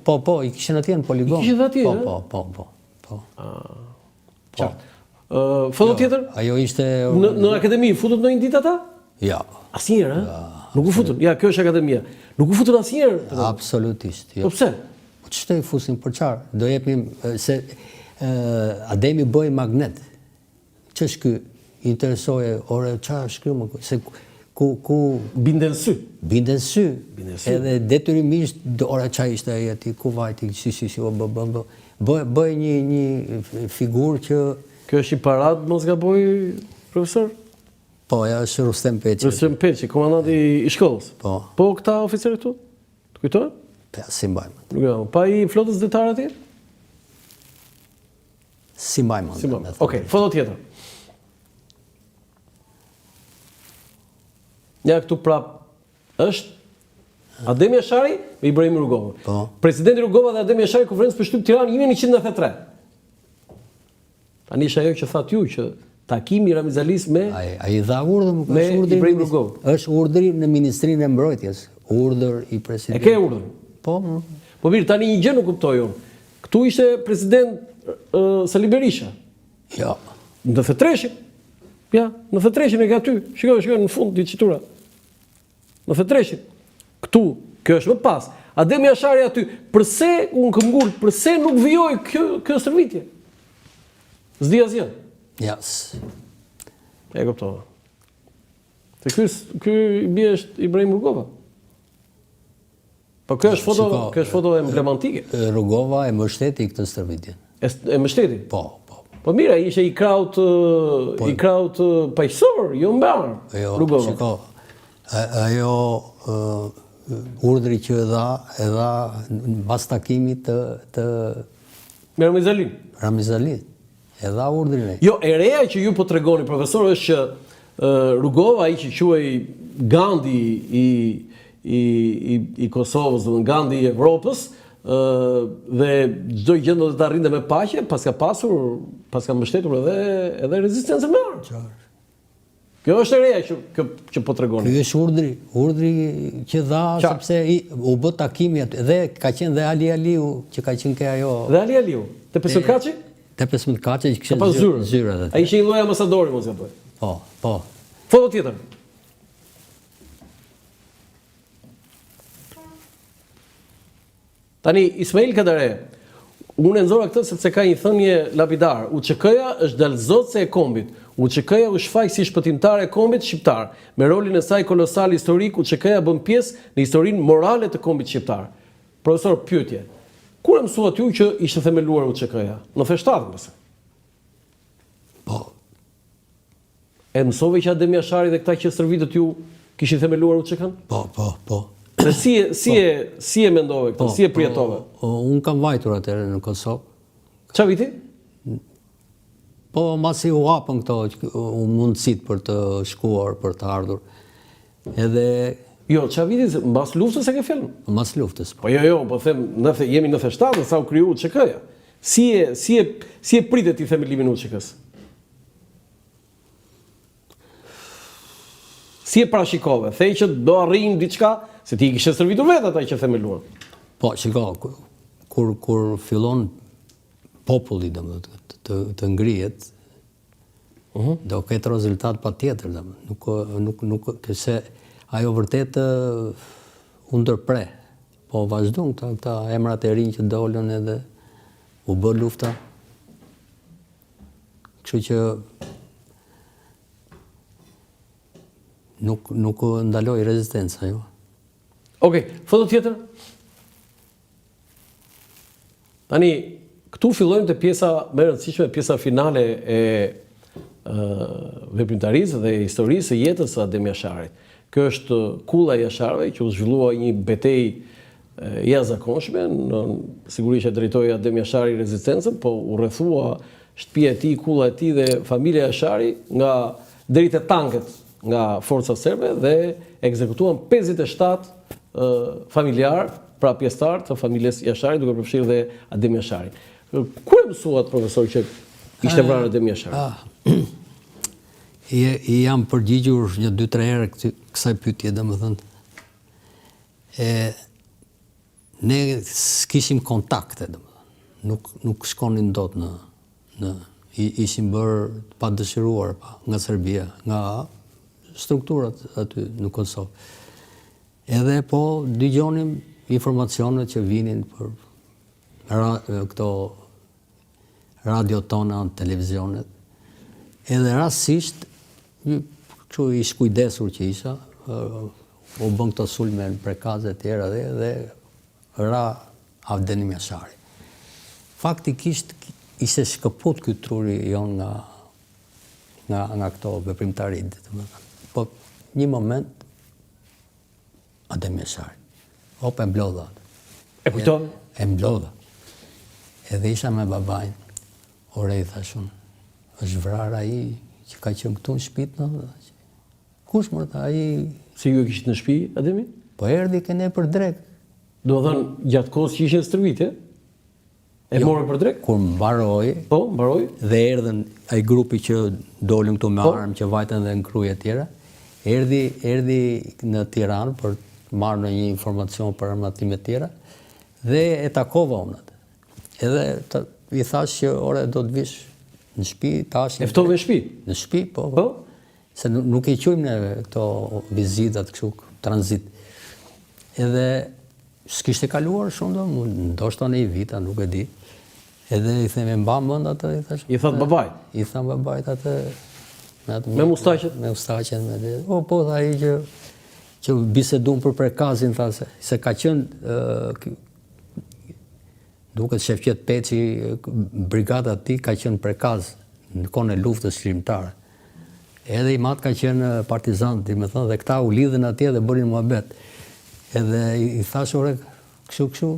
Po, i kishin atje në poligon. I kishin atje, Po. Qartë. Foto tjetër? Ajo ishte... Në akademi, futët në një ditë ata? Ja. Asnjëherë, Nuk u futën. Ja, kjo është akademia. Nuk u futën asnjëherë. Absolutisht. Po pse? Po ç'të i fusin për çfarë? Do jepnim se Ademi bëi magnet. Ç'është ky? Interesoje, ore çfarë shkruaj më se ku binden sy. Binden sy. Edhe detyrimisht ora çfarë ishte ai aty ku vajti si bëj një figurë që kjo është i parat mos gaboj profesor? Po, ja është Rustem Peçi. Rustem Peçi, komandanti i shkollës. Po. Po këta oficerët këtu? Të kujtohet? Po, si mbajmë. Nuk e di. Pa i flotës detar atje? Si mbajmë. Si mbajmë. Okej, foto tjetër. Ja këtu prap është Ademi Ashari me Ibrahim Rugova. Po. Presidenti Rugova dhe Ademi Ashari konferencë për shtyp Tiranë 1993. Tani është ajo që thatë ju që takimi Ramizalis me ai dha urdhën me Ibrahim Rugova. Është urdhri në Ministrinë e Mbrojtjes, urdhër i presidentit. E ke urdhën? Po. Po mirë, tani një gjë nuk kuptoj unë. Këtu ishte president Sali Berisha. Jo. Në Fetreshin. Ja, në Fetreshin e ka aty. Shikoj në fund diçitura. Në Fetreshin. Këtu, kjo është më pas. Ademi Ashari aty, përse unë këmgull, përse nuk vijoj kjo stërvitje? S'di asgjë. Yes. E kuptova. Se ky i bie është Ibrahim Rugova. Po kjo është foto emblematike. Rugova e mbështeti këtë stërvitje. E mbështeti? Po. Po mira, ishte i kraut paqësor, jo mbar. Rugova. Shiko, ajo urdhri që e dha mbas takimit të me Ramizalin. Ramizalit. E dha urdhrin ai. Jo, e reja që ju po tregoni profesor është që Rugova ai që quhej Gandhi i Kosovës, do Gandhi i Evropës, dhe çdo gjë do të arrinte me paqe, pas ka mbështetur edhe rezistencën me armë. Kjo është e reja që po tregoni. Ky është urdhri që dha sepse u bë takimi aty dhe ka qenë dhe Ali Aliu që ka qenë ke ajo. Dhe Ali Aliu, te Pesëkaçi? Te Pesëkaçi që kishte zyra aty. Ai ishte një lloj ambasadori mos e bëj. Po. Foto tjetër. Tani, Ismail Kadare, unë e nxora këtë sepse ka një thënie lapidar. UÇK-ja është dalëzotse e kombit. UÇK-ja u shfaq si shpëtimtare e kombit shqiptar. Me rolin e saj kolosal historik, UÇK-ja bën pjesë në historinë morale të kombit shqiptar. Profesor, pyetje. Kur e mësuat ju që ishte themeluar UÇK-ja? Në feshtatën mëse? Po. E mësove që Ademi Ashari dhe këta që stërvitët ju kishin themeluar UÇK-n? Po. Dhe si e mendove këtë, si e përjetove? Unë kam vajtur atëherë në Kosovë. Qa viti? Po, masi u hapën këto mundësit për të shkuar, për të ardhur. Edhe... Jo, qa viti, mbas luftës e ke fjellën? Mbas luftës. Po jo, po them, jemi në 97, sa u kriju UÇK-ja. Si e pritet i themelimin UÇK-s? Si e parashikove? Thej që do arrijmë diçka, se ti kishe stërvitur vetë ata që themeluan. Po, shiko, kur fillon populli të ngrihet, do ketë rezultat patjetër, nuk se ajo vërtet u ndërpre, po vazhdon këta emrat e rinj që dolën edhe u bë lufta. Kështu që nuk ndaloi rezistenca, jo. Okej, foto tjetër. Tani, këtu fillojmë të pjesa më e rëndësishme, pjesa finale e veprimtarisë dhe historisë së jetës së Adem Jasharit. Kjo është kulla e Jasharëve, që u zhvillua një betejë jashtëzakonshme, sigurisht e drejtoi Adem Jashari rezistencën, po u rrethua shtëpia e tij, kulla e tij dhe familja Jashari nga deri te tanket nga forca serbe dhe ekzekutuan 57 familjar, pra pjesëtar të familjes Jasharit, duke përfshirë dhe Adem Jasharin. Kur e mësuat, profesor, që ishte vrarë Adem Jashari? I jam përgjigjur një 2-3 herë kësaj pyetje, domethënë. Ne s'kishim kontakte, domethënë. Nuk shkonin dot ishim bërë pa dëshiruar nga Serbia, nga strukturat aty në Kosovë. Edhe po dëgjonim informacionet që vinin për këto radio tona, televizionet. Edhe rastësisht, kështu i shkujdesur që isha, u bën këto sulme në prekazë e tjera dhe ra Adem Jashari. Faktikisht ishte shkëput ky truri jon nga këto veprimtarit. Po një moment Adem Jashari. E mblodha. E kujton? E mblodha. Edhe isha me babajn. Ore, i thashun, është vrarë ai që ka qenë këtu në shtëpi në. Kush më tha ai? Si ju e kishit në shtëpi, Ademi? Po erdhi kene për drek. Do thënë, gjatë kohës që ishin stërvitje? E morë për drek? Kur mbaroi, dhe erdhen ai grupi që dolën këtu me armë, që vajten dhe në kruje tjera, erdhi në Tiranë për të marrë në një informacion për armatime tjera, dhe e takova unë atë. Edhe i thash që ore do të vish në shtëpi, tash. E ftove në shtëpi? Në shtëpi, po. Se nuk i quajmë ne këto vizitat kështu tranzit. Edhe s'kishte kaluar shumë ndoshta në një vita, nuk e di. Edhe i themi mba mend atë, i thash. I thot babait. I tham babait atë me mustaqet. Me mustaqet. Po tha ai që bisedum për prekazin, tha se ka qenë duket Shefqet Peçi, brigada e tij ka qenë prekaz në kohën e luftës shqiptare. Edhe i mat ka qenë partizan, domethënë, dhe këta u lidhen atje dhe bënin muhabet. Edhe i thash ore kështu,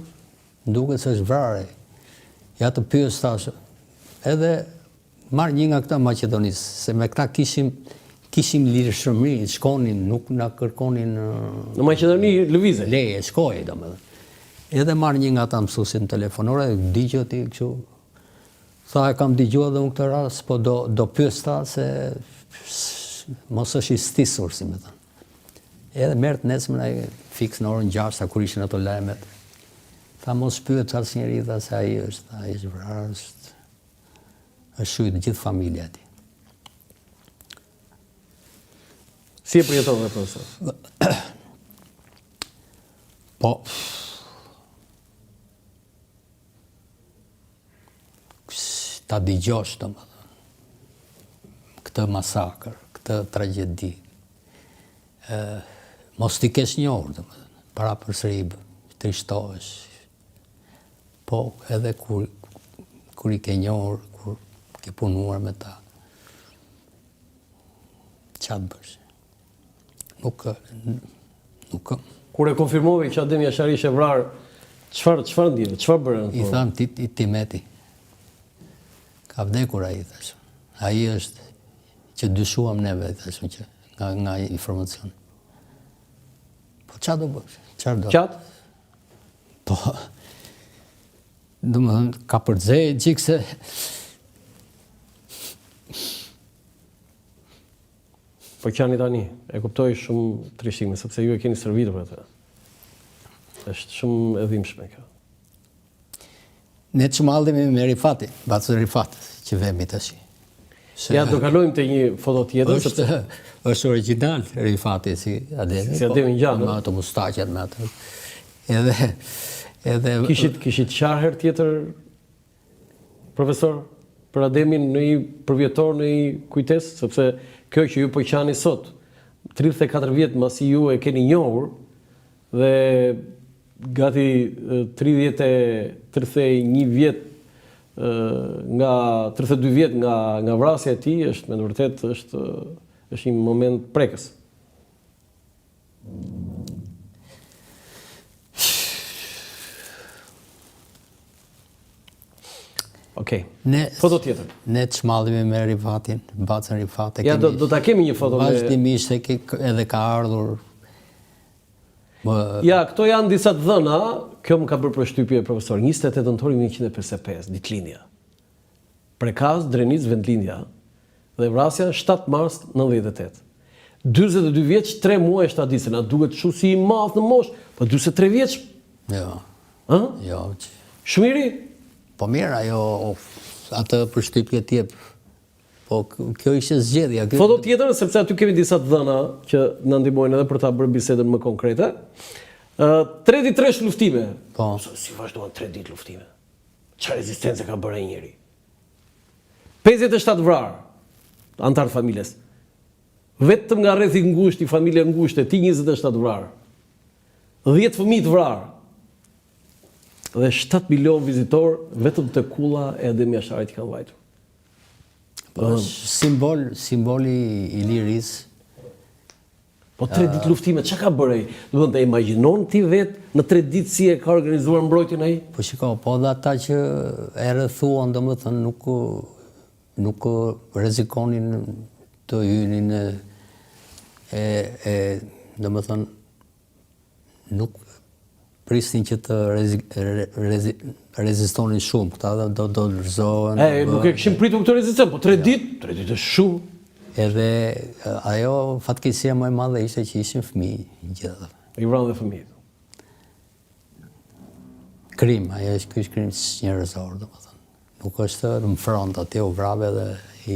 duket se është vrarë. Ja të pyes tash. Edhe marr një nga këta Maqedonisë, se me këta kishim lirshëmëri, shkonin, nuk na kërkonin në Maqedoni lëvizje. Leje, shkojë domethënë. Edhe marr një nga ata mësuesin telefonore, digjo ti kështu. Tha e kam dëgjuar edhe unë këtë rast, po do pyes ta se mos është i stisur, si më thënë. Edhe merrt nesër ai fiks në orën 6 kur ishin ato lajmet. Tha mos pyet asnjëri, tha se ai është vrarë, është shujt gjithë familja e tij. Si e përjetove, profesor? Po, ta dëgjosh këtë masakër, këtë tragjedi. Mos t'i kesh njohur, para përsëri trishtohesh. Po, edhe kur i ke njohur, kur ke punuar me ta, çfarë bësh? Nuk. Kur e konfirmove që Adem Jashari ishte vrarë, çfarë ndjeve? Çfarë bëre? I tham Timeti. Ka vdekur ai, thash. Ai është që dyshuam neve, thash, që nga informacion. Po çfarë do bësh? Çfarë do? Çat? Po. Domethënë ka përdzej gjikse. Po qani tani, e kuptoj shumë trishtime, sepse ju e keni servitur për atë. Është shumë e dhimbshme kjo. Ne çmallemi me Rifati, Bacu Rifat, që vemi tash. Ja, do kalojmë te një foto tjetër, Është original Rifati si Ademi. Si Ademi ngjan, me ato mustaqet me ato. Edhe kishit qarë herë tjetër profesor për Ademin në një përvjetor në një kujtesë, sepse kjo që ju po qani sot, 34 vjet masi ju e keni njohur dhe gati 31 vjet nga 32 vjet nga vrasja e tij është me të vërtetë është një moment prekës. Okej. Foto tjetër. Ne çmallemi me Rifatin, Bacën Rifat. Ja, do ta kemi një foto me vazhdimisht edhe ka ardhur. Ja, këto janë disa të dhëna, kjo më ka bërë përshtypje profesor. 28 nëntori 1955, ditëlindja. Prekaz, Drenic, vendlindja dhe vrasja 7 mars 98. 42 vjeç, 3 muaj 7 ditë, na duket kështu si i madh në moshë, po 43 vjeç. Jo. Ë? Jo. Shumë i ri. Po mirë, ajo atë përshtypje tjep. Po kjo ishte zgjedhja. Foto tjetër, sepse aty kemi disa të dhëna që na ndihmojnë edhe për ta bërë bisedën më konkrete. 33 luftime. Po. Si vazhduan 3 ditë luftime? Çfarë rezistencë ka bërë ai njeri? 57 vrarë, antar familjes. Vetëm nga rrethi ngushtë, i familje ngushtë, ti 27 vrarë. 10 fëmijë të vrarë. Dhe 7 milion vizitor vetëm te kulla e Ademi Asharit kanë vajtur. Simboli i lirisë. Po 3 ditë luftime, çka ka bërë ai? Do të imagjinon ti vetë në 3 ditë si e ka organizuar mbrojtjen ai? Po shiko, po dhe ata që e rrethuan, domethënë nuk rrezikonin të hynin domethënë nuk prisnin që të rezistonin shumë, këta do dorëzohen. Nuk e kishin pritur këtë rezistencë, po 3 ditë është shumë. Edhe ajo fatkeqësia më e madhe ishte që ishin fëmijë gjithë. I vranë dhe fëmijët. Krim, ajo është krim njerëzor, domethënë. Nuk është në front atje u vrave dhe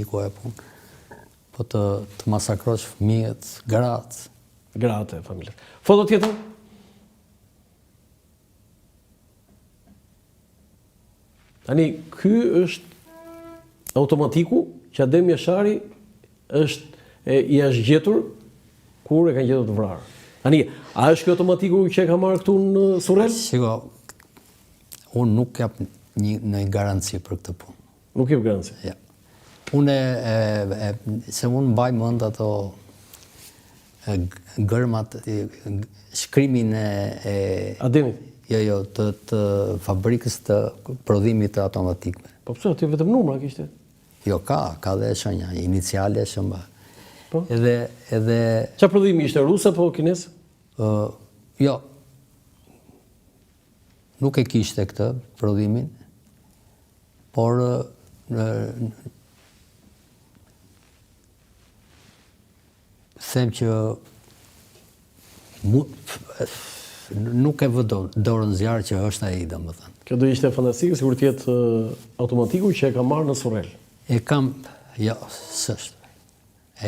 iku e punë. Po të masakrosh fëmijët, gratë. Gratë e familjes. Foto tjetër? Tani, ky është automatiku që Ademi Ashari i është gjetur kur e kanë gjetur të vrarë. Tani, a është kjo automatiku që e ka marrë këtu në Surrel? Shiko, unë nuk jap një garanci për këtë punë. Nuk jep garanci? Ja. Se unë mbaj mend ato gërmat, shkrimin e Ademit? Jo, të fabrikës të prodhimit të automatikme. Po pse, aty vetëm numra kishte? Jo, ka dhe shenja, iniciale shëmba. Po? Edhe... Qa prodhimi ishte, rus apo kines? Jo. Nuk e kishte këtë prodhimin, por them që nuk e vë dorën zjarë që është ai, domethënë. Kjo do ishte fantastikë, sigur të jetë automatiku që e ka marrë në Surrel. E kam, jo, s'është.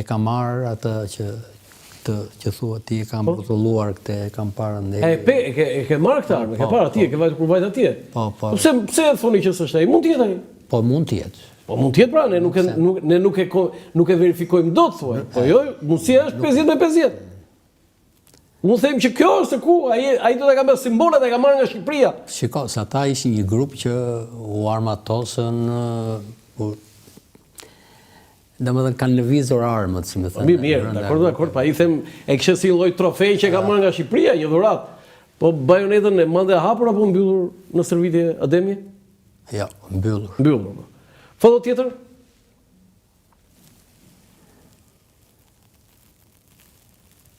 E kam marrë atë që thua ti, e kam rrotulluar këtë, e kam parë ndaj. E ke marrë këtë armë, e ke parë atje, e ke vajtur kur vajt atje. Po. Pse e thoni që s'është ai? Mund të jetë ai. Po mund të jetë. Po mund të jetë pra, ne nuk e verifikojmë dot thuaj. Po jo, mundësia është 50-50. Unë them që kjo është se ku, ai do të ka bërë simbolet e ka marrë nga Shqipëria. Shiko, se ata ishin një grup që u armatosën, domethënë kanë lëvizur armët, si më thënë. Mirë, dakord, pa i them e kishte si lloj trofej që ka marrë nga Shqipëria, një dhuratë. Po bajonetën e mande hapur apo mbyllur në stërvitje Ademi? Jo, mbyllur. Mbyllur. Foto tjetër?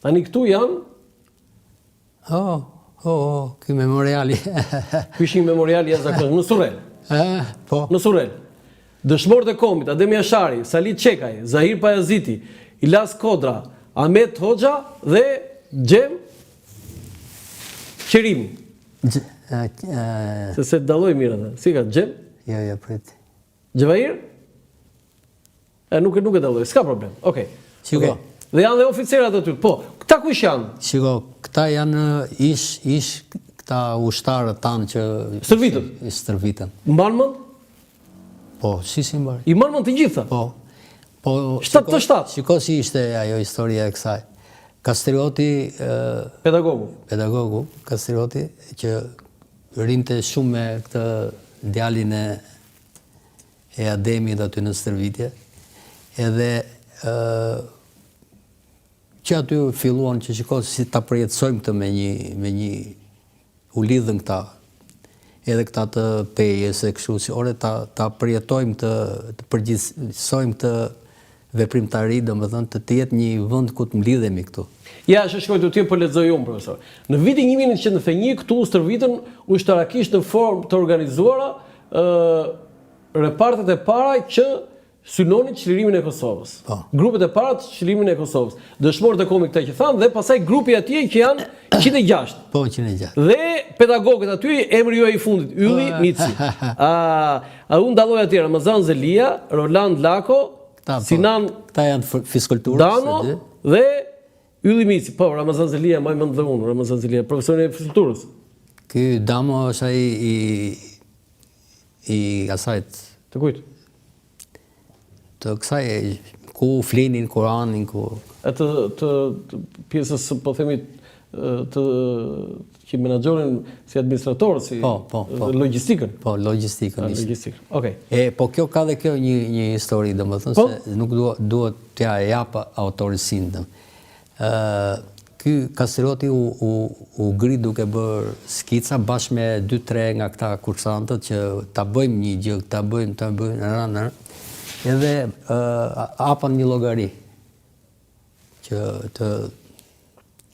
Tani këtu janë ky memoriali. Ky është një memorial jashtëzakonshëm në Surrel. Po. Në Surrel. Dëshmorët e kombit, Ademi Ashari, Salit Çekaj, Zahir Pajaziti, Ilas Kodra, Ahmet Hoxha dhe Xhem Qerimi. Se dalloj mirë atë. Si ka Xhem? Jo, prit. Xhevair? Nuk e dalloj, s'ka problem. Okej. Shiko. Okay. Dhe janë dhe oficerat aty. Po, këta kush janë? Shiko, këta janë ish këta ushtarët tanë që stërvitën. Mban mend? Po, si mbar. I mban mend të gjitha? Po. 7-7. Shiko si ishte ajo historia e kësaj. Kastrioti pedagogu Kastrioti që rinte shumë me këtë djalin e Ademit aty në stërvitje. Edhe që aty filluan që shiko si ta përjetësojmë këtë me një u lidhën këta edhe këta të pejes e kështu si ore ta përjetojmë të përgjithsojmë këtë veprimtari, domethënë të jetë një vend ku të mlidhemi këtu. Ja, shkoj të tjerë po lexoj unë, profesor. Në vitin 1991 këtu u stërvitën ushtarakisht në formë të organizuara repartet e para që synonin çlirimin e Kosovës. Grupet e para të çlirimin e Kosovës. Dëshmorët e kombit këta që thanë dhe pastaj grupi atje që janë 106. Po, 106. Dhe pedagogët aty emri juaj i fundit, Ylli Mici. Unë dalloj atje Ramazan Zelia, Roland Lako, Sinan këta janë fiskulturës. Dano dhe Ylli Mici. Po, Ramazan Zelia më mend dhe unë, Ramazan Zelia, profesori i fiskulturës. Ky Damo është ai i asajt. Të kujt? Të kësaj ku flinin Kur'anin, ku të pjesës po themi të që menaxhorin si administrator, si logjistikën. Po, logjistikën. Logjistikën. Okej. Po kjo ka dhe kjo një histori, domethënë se nuk duhet t'ja jap autorisinë. Ky Kastrioti u gri duke bërë skica bashkë me 2-3 nga këta kursantët që ta bëjmë një gjë, ta bëjmë edhe apan një llogari që të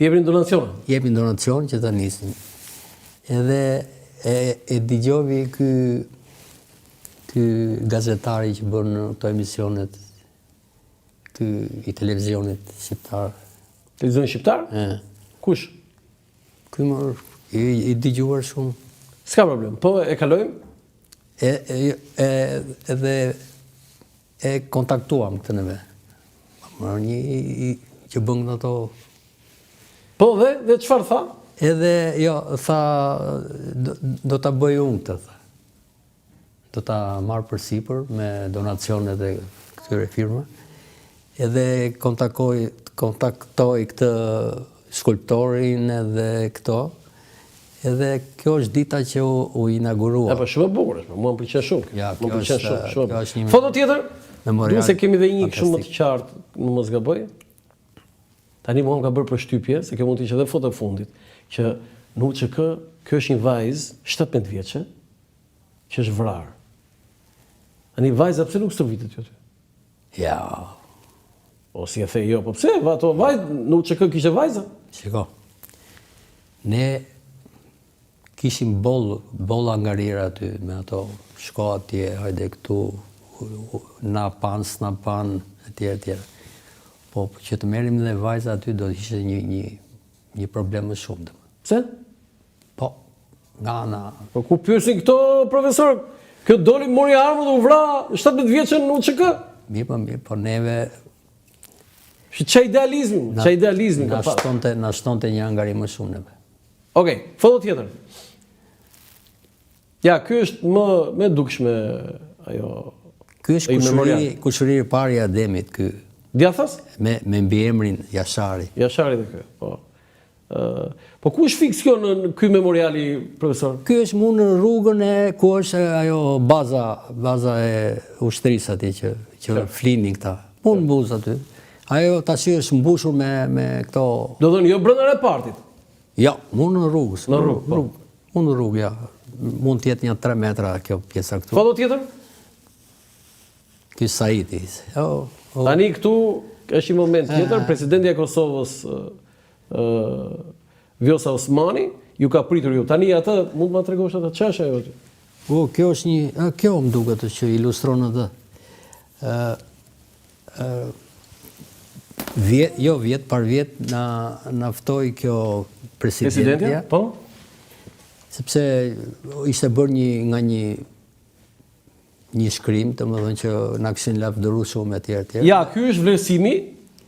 jepin donacion. Jepin donacion që ta nisin. Edhe e dëgjovi ky gazetari që bën këto emisionet i televizionit shqiptar. Televizion shqiptar? Kush? Ky më i dëgjuar shumë. S'ka problem. Po e kalojmë? Edhe e kontaktuam këtë neve. Marrë një që bën ato. Po dhe çfarë tha? Edhe jo, tha do ta bëj unë këtë, tha. Do ta marr përsipër me donacionet e këtyre firma. Edhe kontaktoj këtë skulptorin edhe këto. Edhe kjo është dita që u inaugurua. Po shumë e bukur është, mua më pëlqen shumë. Ja, kjo është një foto tjetër? Duke se kemi dhe një shumë më të qartë, në mos gaboj. Tani mua më ka bërë përshtypje, se kjo mund të ishte edhe foto e fundit, që në UÇK, kjo është një vajzë 17 vjeçe, që është vrarë. Tani vajza pse nuk stërvitet aty? Ja. O si e the jo, po pse? Ato vajzë në UÇK kishte vajza? Shiko. Ne kishim bolla ngarira aty me ato shko atje, hajde këtu, na pan, s'na pan, etj. Po që të merrim dhe vajza aty do të ishte një problem më shumë. Pse? Po, nga ana. Po ku pyesin këto profesor? Kjo doli mori armën dhe u vra 17 vjeçën në UÇK? Mirë, po neve çaj idealizmi ka pas. Na shtonte një angari më shumë neve. Okej, foto tjetër. Ja, ky është më dukshme ajo. Ky është kushëri i parë i Ademit ky. Djathas? Me mbiemrin Jashari. Jashari dhe ky, po. Po ku është fiks kjo në ky memoriali, profesor? Ky është mu në rrugën ku është ajo baza e ushtrisë atje që flinin këta. Mu në buzë aty. Ajo tash është mbushur me këto. Do thënë jo brenda repartit. Jo, mu në rrugës. Në rrugë, po. Mu në rrugë, ja. Mund të jetë një 3 metra kjo pjesa këtu. Foto tjetër? Ky Saidi. Tani këtu është një moment tjetër, presidenti i Kosovës Vjosa Osmani ju ka pritur ju. Tani atë mund ma tregosh atë ç'është ajo aty? Kjo është kjo më duket që ilustron atë. Vjet par vjet na ftoi kjo presidentja. Po? sepse ishte bërë një shkrim, domethënë që na kishin lavdëruar shumë etj. Ja, ky është vlerësimi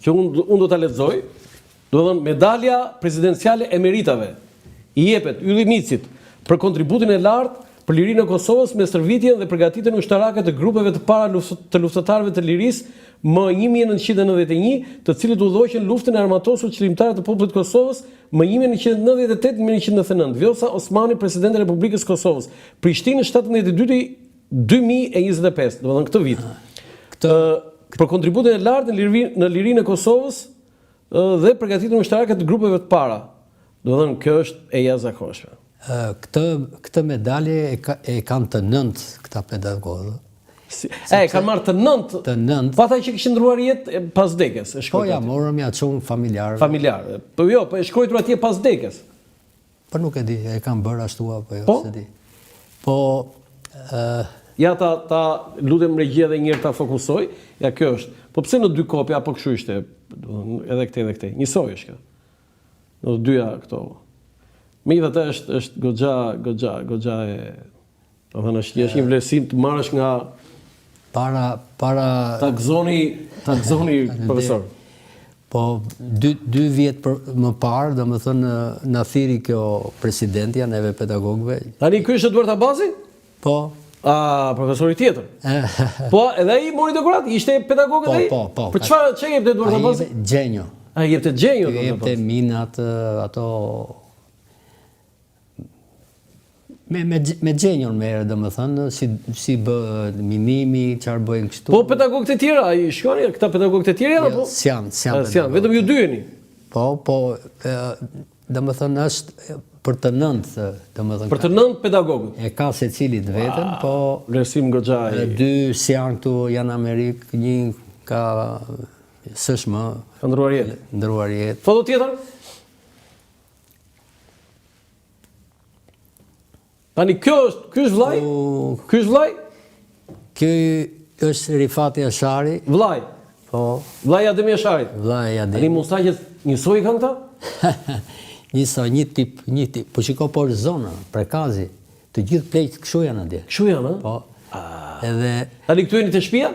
që unë do ta lexoj. Domethënë medalja presidenciale e meritave i jepet Ylli Micit për kontributin e lartë për lirinë e Kosovës me stërvitjen dhe përgatitjen ushtarake të grupeve të para të luftëtarëve të lirisë më 1991, të cilët udhëhoqën luftën e armatosur qëllimtare të popullit të Kosovës më 1998-1999. Vjosa Osmani, presidenti i Republikës Kosovës. Prishtinë 17/2/2025, domethënë këtë vit. Për kontributin e lartë në lirinë e Kosovës dhe përgatitjen ushtarake të grupeve të para. Domethënë kjo është e jashtëzakonshme. Këtë medalje e kanë të nëntë këta pedagogë. Kanë marrë të nëntë. Pata që kishin ndruar jetë pas vdekjes. Po ja, morëm ja çun familjarë. Familjarë. Po jo, po e shkruajtur atje pas vdekjes. Po nuk e di, e kanë bërë ashtu apo jo, se di. Po ja ta lutem regjia edhe një herë ta fokusoj. Ja kjo është. Po pse në dy kopja apo kështu ishte? Edhe këtë. Njësoj është kjo. Në të dyja këto. Megjithatë është goxha e. Domethënë është një vlerësim të marrësh nga para ta gëzoni profesor. Po 2 vjet më parë, domethënë na thiri kjo presidentja neve pedagogëve. Tani ky është Eduard Abazi? Po. Profesori tjetër. Po, edhe ai mori dekorat, ishte pedagog edhe ai? Po. Për çfarë jepte Eduard Abazi? Gjenjo. Jepte gjenjo domethënë. Jepte minat ato me gjenjon merë, domethënë, si bë minimi, çfarë bëjnë kështu. Po pedagogët e tjerë, ai shkoni, këta pedagogët e tjerë apo? S'janë. Vetëm ju dy jeni. Po, domethënë është për të nëntë, domethënë. Për të nëntë pedagogët. E ka secilit veten, po vlerësim goxha. 2 janë këtu, janë Amerikë, një ka SSM, ka ndruar jetë. Foto tjetër? Tani ky është vllai? Ky është vllai? Ky është Rifati Ashari. Vllai. Po. Vllai Ademi Asharit. Vllai Ademi. Tani mustaqet njësoj kanë këta? Njësoj, një tip. Po shiko por zona, prekazi. Të gjithë plejt kështu janë atje. Kështu janë, a? Po. Edhe tani këtu jeni te shtëpia?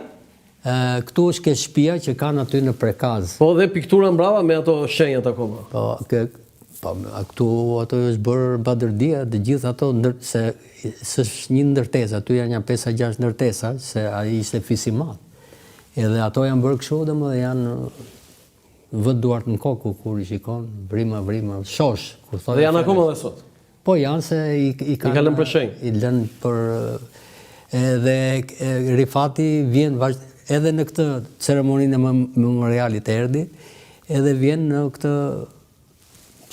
Këtu është ke shtëpia që kanë aty në prekaz. Po dhe piktura mbrava me ato shenjat akoma. Po, këtu ato është bërë badërdia, të gjithë ato, se s'është një ndërtesa, aty janë 5-6 ndërtesa, se ai ishte fisimat. Edhe ato janë bërë kështu dhe janë vët duart në kokë, kur i shikon, vrima, shosh. Dhe janë akoma dhe sot? Po janë se i kanë lënë për shenjë. I lënë për. Edhe Rifati vjen edhe në këtë ceremoninë e memorialit erdi, edhe vjen në këtë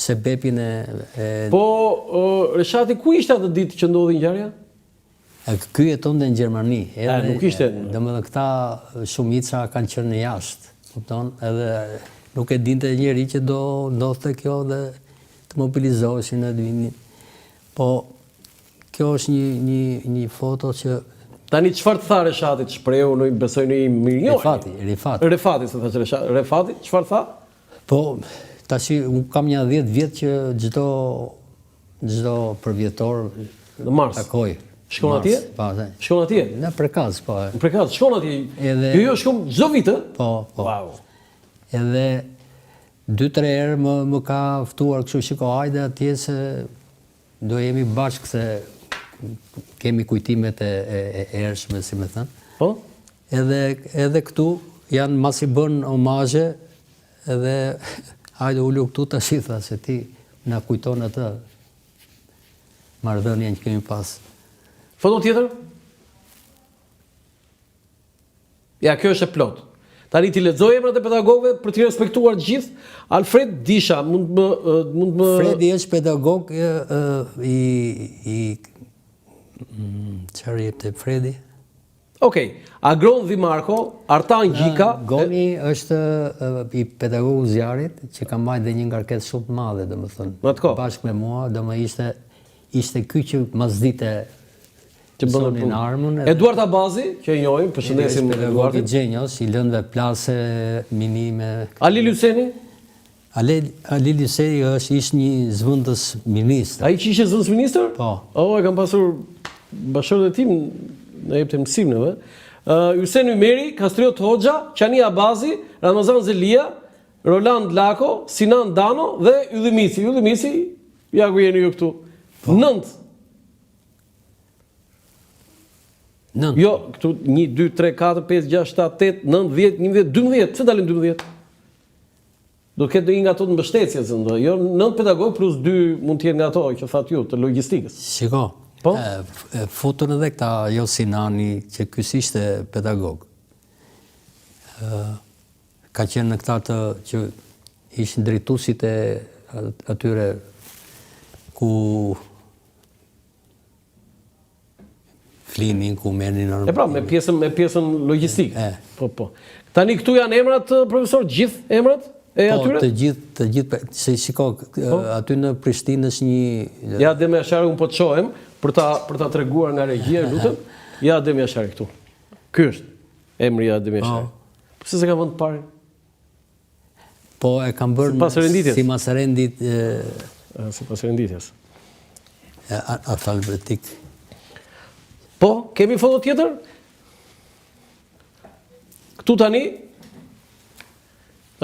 sebepin e. Po, Reshati, ku ishte atë ditë që ndodhi ngjarja? Ky jetonte në Gjermani. Nuk ishte. Domethënë këta shumica kanë qenë në jashtë, kupton? Edhe nuk e dinte njeri që do ndodhte kjo dhe të mobilizoheshin në vinin. Po kjo është një foto që. Tani çfarë të tha Reshatit, shprehu, besoj në milion. Rifati, se thash Rifati, çfarë tha? Po, tash unë kam një 10 vjet që çdo përvjetor në mars takoj. Shkon atje? Shkon atje? Në prekaz, po. Në prekaz, shkon atje. Jo, shkon çdo vit, ë? Po. Wow. Edhe 2-3 herë më ka ftuar kështu, shiko, hajde atje se do jemi bashkë se kemi kujtimet e ershme, si me thënë. Po? Edhe këtu janë masi bën omazhe, edhe hajde ulu këtu të shitha, se ti na kujton atë marrëdhënien që kemi pas. Foto tjetër? Ja, kjo është e plot. Tani ti lexoj emrat e pedagogëve për t'i respektuar të gjithë. Alfred Disha, mund më Fredi është pedagog çfarë jepte Fredi? Okej, Agron Dhimarko, Artan Gjika. Goni është i pedagogu zjarit që ka marrë dhe një ngarkesë shumë të madhe, domethënë. Bashkë me mua, ishte ky që masdite që bënin armën. Eduard Abazi, që e njohim, përshëndesim Eduardin. Gjenjos, i lëndëve plase, minime. Ali Luseni? Ali Liseri ishte një zëvendës ministër. Ai që ishte zëvendës ministër? Po. E kam pasur bashkëshortët e tim në jepte mësimeve. Hyseni Ymeri, Kastriot Hoxha, Qani Abazi, Ramazan Zelia, Roland Lako, Sinan Dano dhe Ylli Misi. Ylli Misi, ja ku jeni ju këtu. 9. Jo, këtu 1, 2, 3, 4, 5, 6, 7, 8, 9, 10, 11, 12. Pse dalin 12? Do ketë një nga ato të mbështetjes, jo 9 pedagog plus 2 mund të jenë nga ato që thatë ju, të logjistikës. Shiko. Po? Futën edhe këta jo Sinani, që ky ishte pedagog. Ka qenë në këta që ishin drejtuesit e atyre ku flinin, ku merrnin në... Pra, me pjesën logjistike. Po. Tani këtu janë emrat, profesor, gjithë emrat e atyre? Po, të gjithë, se shiko, aty në Prishtinë është një... Ja, Adem Jashari, unë po të shohem, për ta treguar nga regjia, lutem. Ja, Adem Jashari këtu. Ky është emri i Adem Jashari. Pse se ka vënë të parë? Po, e kam bërë si mas rendit... Si pas renditjes. Alfabetik. Po, kemi foto tjetër? Këtu tani,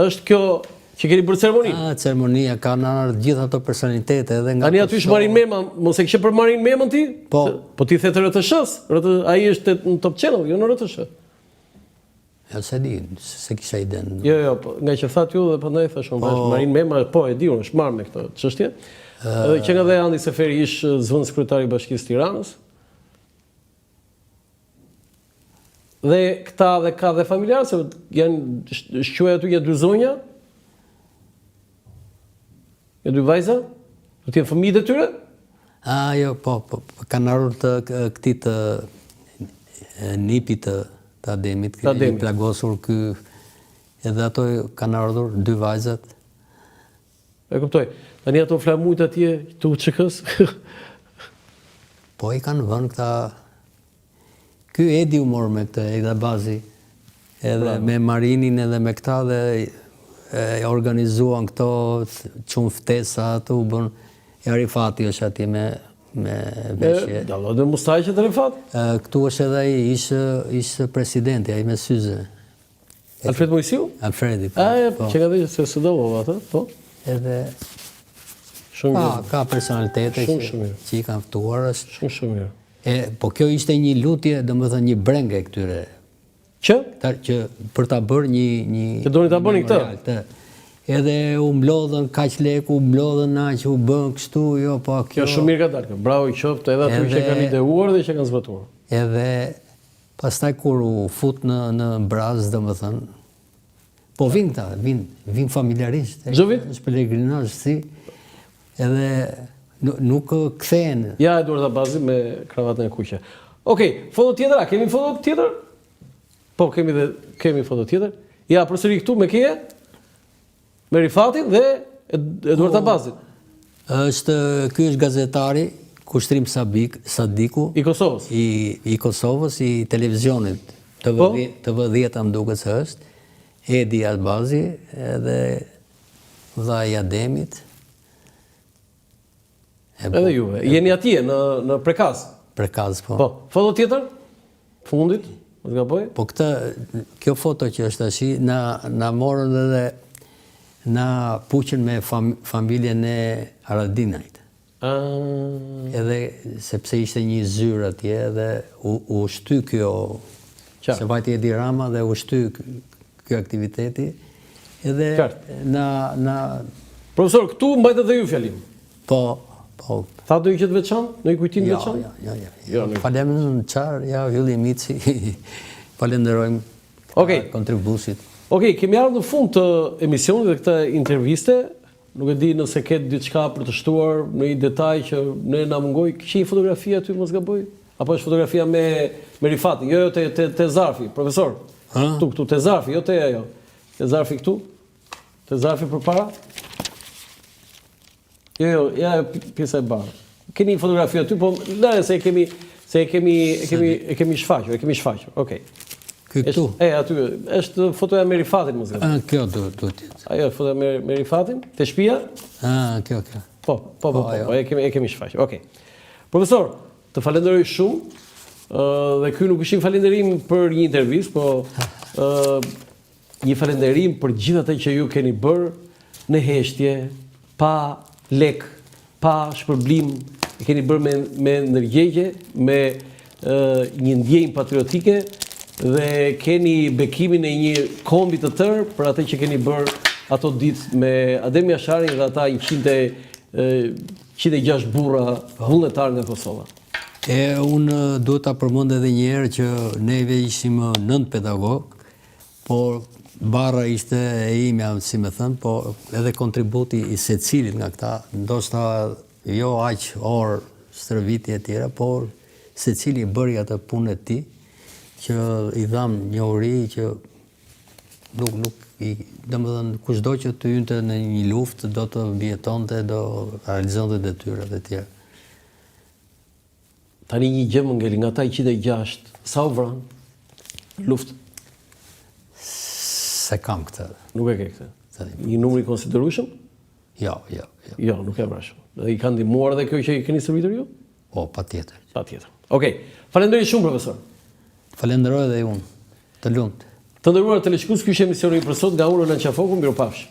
është kjo që keni bërë ceremoni? Ceremonia, ka në gjitha ato personalitete. Tani aty është Marin Mema, mos e kishe për Marin Memën ti? Po. Po ti the të RTS-s, ai është në Top Channel, jo në RTS. Ja, se di, se kisha iden. Jo, nga që thatë ju dhe përndaj thashon, Marin Mema, po e di, unë është marrë me këtë çështje. Që nga dhe Andi Seferi ish zëvendës kryetari i Bashkisë Tiranës. Dhe këta dhe ka dhe familjarë, se janë shquaj aty ja 2 zonja, ja 2 vajza, do t'jenë fëmijët e tyre? Jo, po, kanë ardhur të këtij të nipit të Ademit, i plagosur ky, edhe ato kanë ardhur 2 vajzat. E kuptoj. Tani ato flamujt atje të UÇK-s? Po i kanë vënë këta. Ky Edi u mor me këtë, Eda Bazi, edhe me Marinin edhe me këta dhe organizuan këto, qunë ftesa, ato u bën, Arifati është atje me veshje. Dallo dhe Mustajqet Arifat? Këtu është edhe ishte presidenti, ai me syze. Alfred Mojsiu? Alfredi, po. Që ka dhe se së dovo, atë, po? Edhe... Ka personalitete që i kanë ftuar është... Shumë mirë. Po kjo ishte një lutje, domethënë një brenge këtyre. Që? Që për ta bërë një... Që doni ta bëni këtë? Edhe u mblodhën kaq lekë, u mblodhën aq, u bën kështu, jo, po kjo... Kjo shumë mirë ka dalë, bravo i qoftë edhe aty që kanë ideuar dhe që kanë zbatuar. Edhe pastaj kur u fut në Braz, domethënë, po vinë këta, vinë familjarisht. Çdo vit? Është pelegrinazh, si, edhe... Nuk kthehen. Ja, Eduard Abazi me kravatën e kuqe. Okej, foto tjetër, a kemi foto tjetër? Po, kemi foto tjetër. Ja, përsëri këtu me keje, me Rifatin dhe Eduard Abazit. Ky është gazetari, Kushtrim Sadiku. I Kosovës? I Kosovës, i televizionit. TV10 më duket se është. Edi Abazi edhe vllai i Ademit. Edhe juve. Jeni atje në Prekaz? Prekaz, po. Po. Foto tjetër? Fundit? Mos gaboj? Po kjo foto që është tash, na morën edhe na puqën me familjen e Haradinajt. Edhe sepse ishte një zyrë atje edhe u shty kjo, se vajti Edi Rama dhe u shty kjo aktiviteti. Edhe na... Profesor, këtu mbajtë dhe ju fjalim? Po. Tha do i qëtë veçanë? Në i kujtin veçanë? Ja. Falem në qarë, ja, Ylli Mici, falenderojmë kontribusit. Okej, kemi ardhur në fund të emisionit dhe këtë interviste. Nuk e di nëse ketë diçka për të shtuar në një detaj që ne na mungoi. Kishte një fotografi aty, mos gaboj? Apo është fotografia me Rifatin? Jo, te zarfi, profesor. Këtu te zarfi, jo te ajo. Te zarfi këtu. Te zarfi përpara. Jo, ja pjesa e bardhë. Keni një fotografi aty, po lare se e kemi shfaqur, Okej. Ky këtu. Aty është fotoja me Rifatin muzikë. Kjo duhet jetë. Ajo është fotoja me Rifatin, te shtëpia? Kjo. Po, e kemi shfaqur. Okej. Profesor, të falenderoj shumë. Dhe ky nuk është një falënderim për një intervistë, po një falënderim për gjithë atë që ju keni bërë në heshtje, pa lek, pa shpërblim, e keni bërë me ndërgjegje, me një ndjenjë patriotike dhe keni bekimin e një kombi të tërë për atë që keni bërë ato ditë me Adem Jasharin dhe ata 106 burra vullnetar nga Kosova. Unë duhet ta përmend edhe një herë që neve ishim 9 pedagog, por barra ishte e imja, si me thënë, po edhe kontributi i secilit nga këta, ndoshta jo aq orë stërvitje e tjera, por secili bëri atë punë e tij që i dham njohuri që domethënë kushdo që të hynte në një luftë do të mbijetonte, do realizonte detyrat e tjera. Tani një gjë më ngeli, nga ta 106, sa u vranë luftë? Se kam këtë. Nuk e ke këtë? Një numër i konsiderueshëm? Jo. Jo, nuk e vrashëm. Dhe i kanë ndihmuar edhe kjo që i keni servitur ju? Po, patjetër. Okej. Falenderoj shumë, profesor. Falenderoj edhe unë. Të lumt. Të nderuar teleshikues, ky është emisioni për sot nga unë Roland Qafoku, mirupafshim.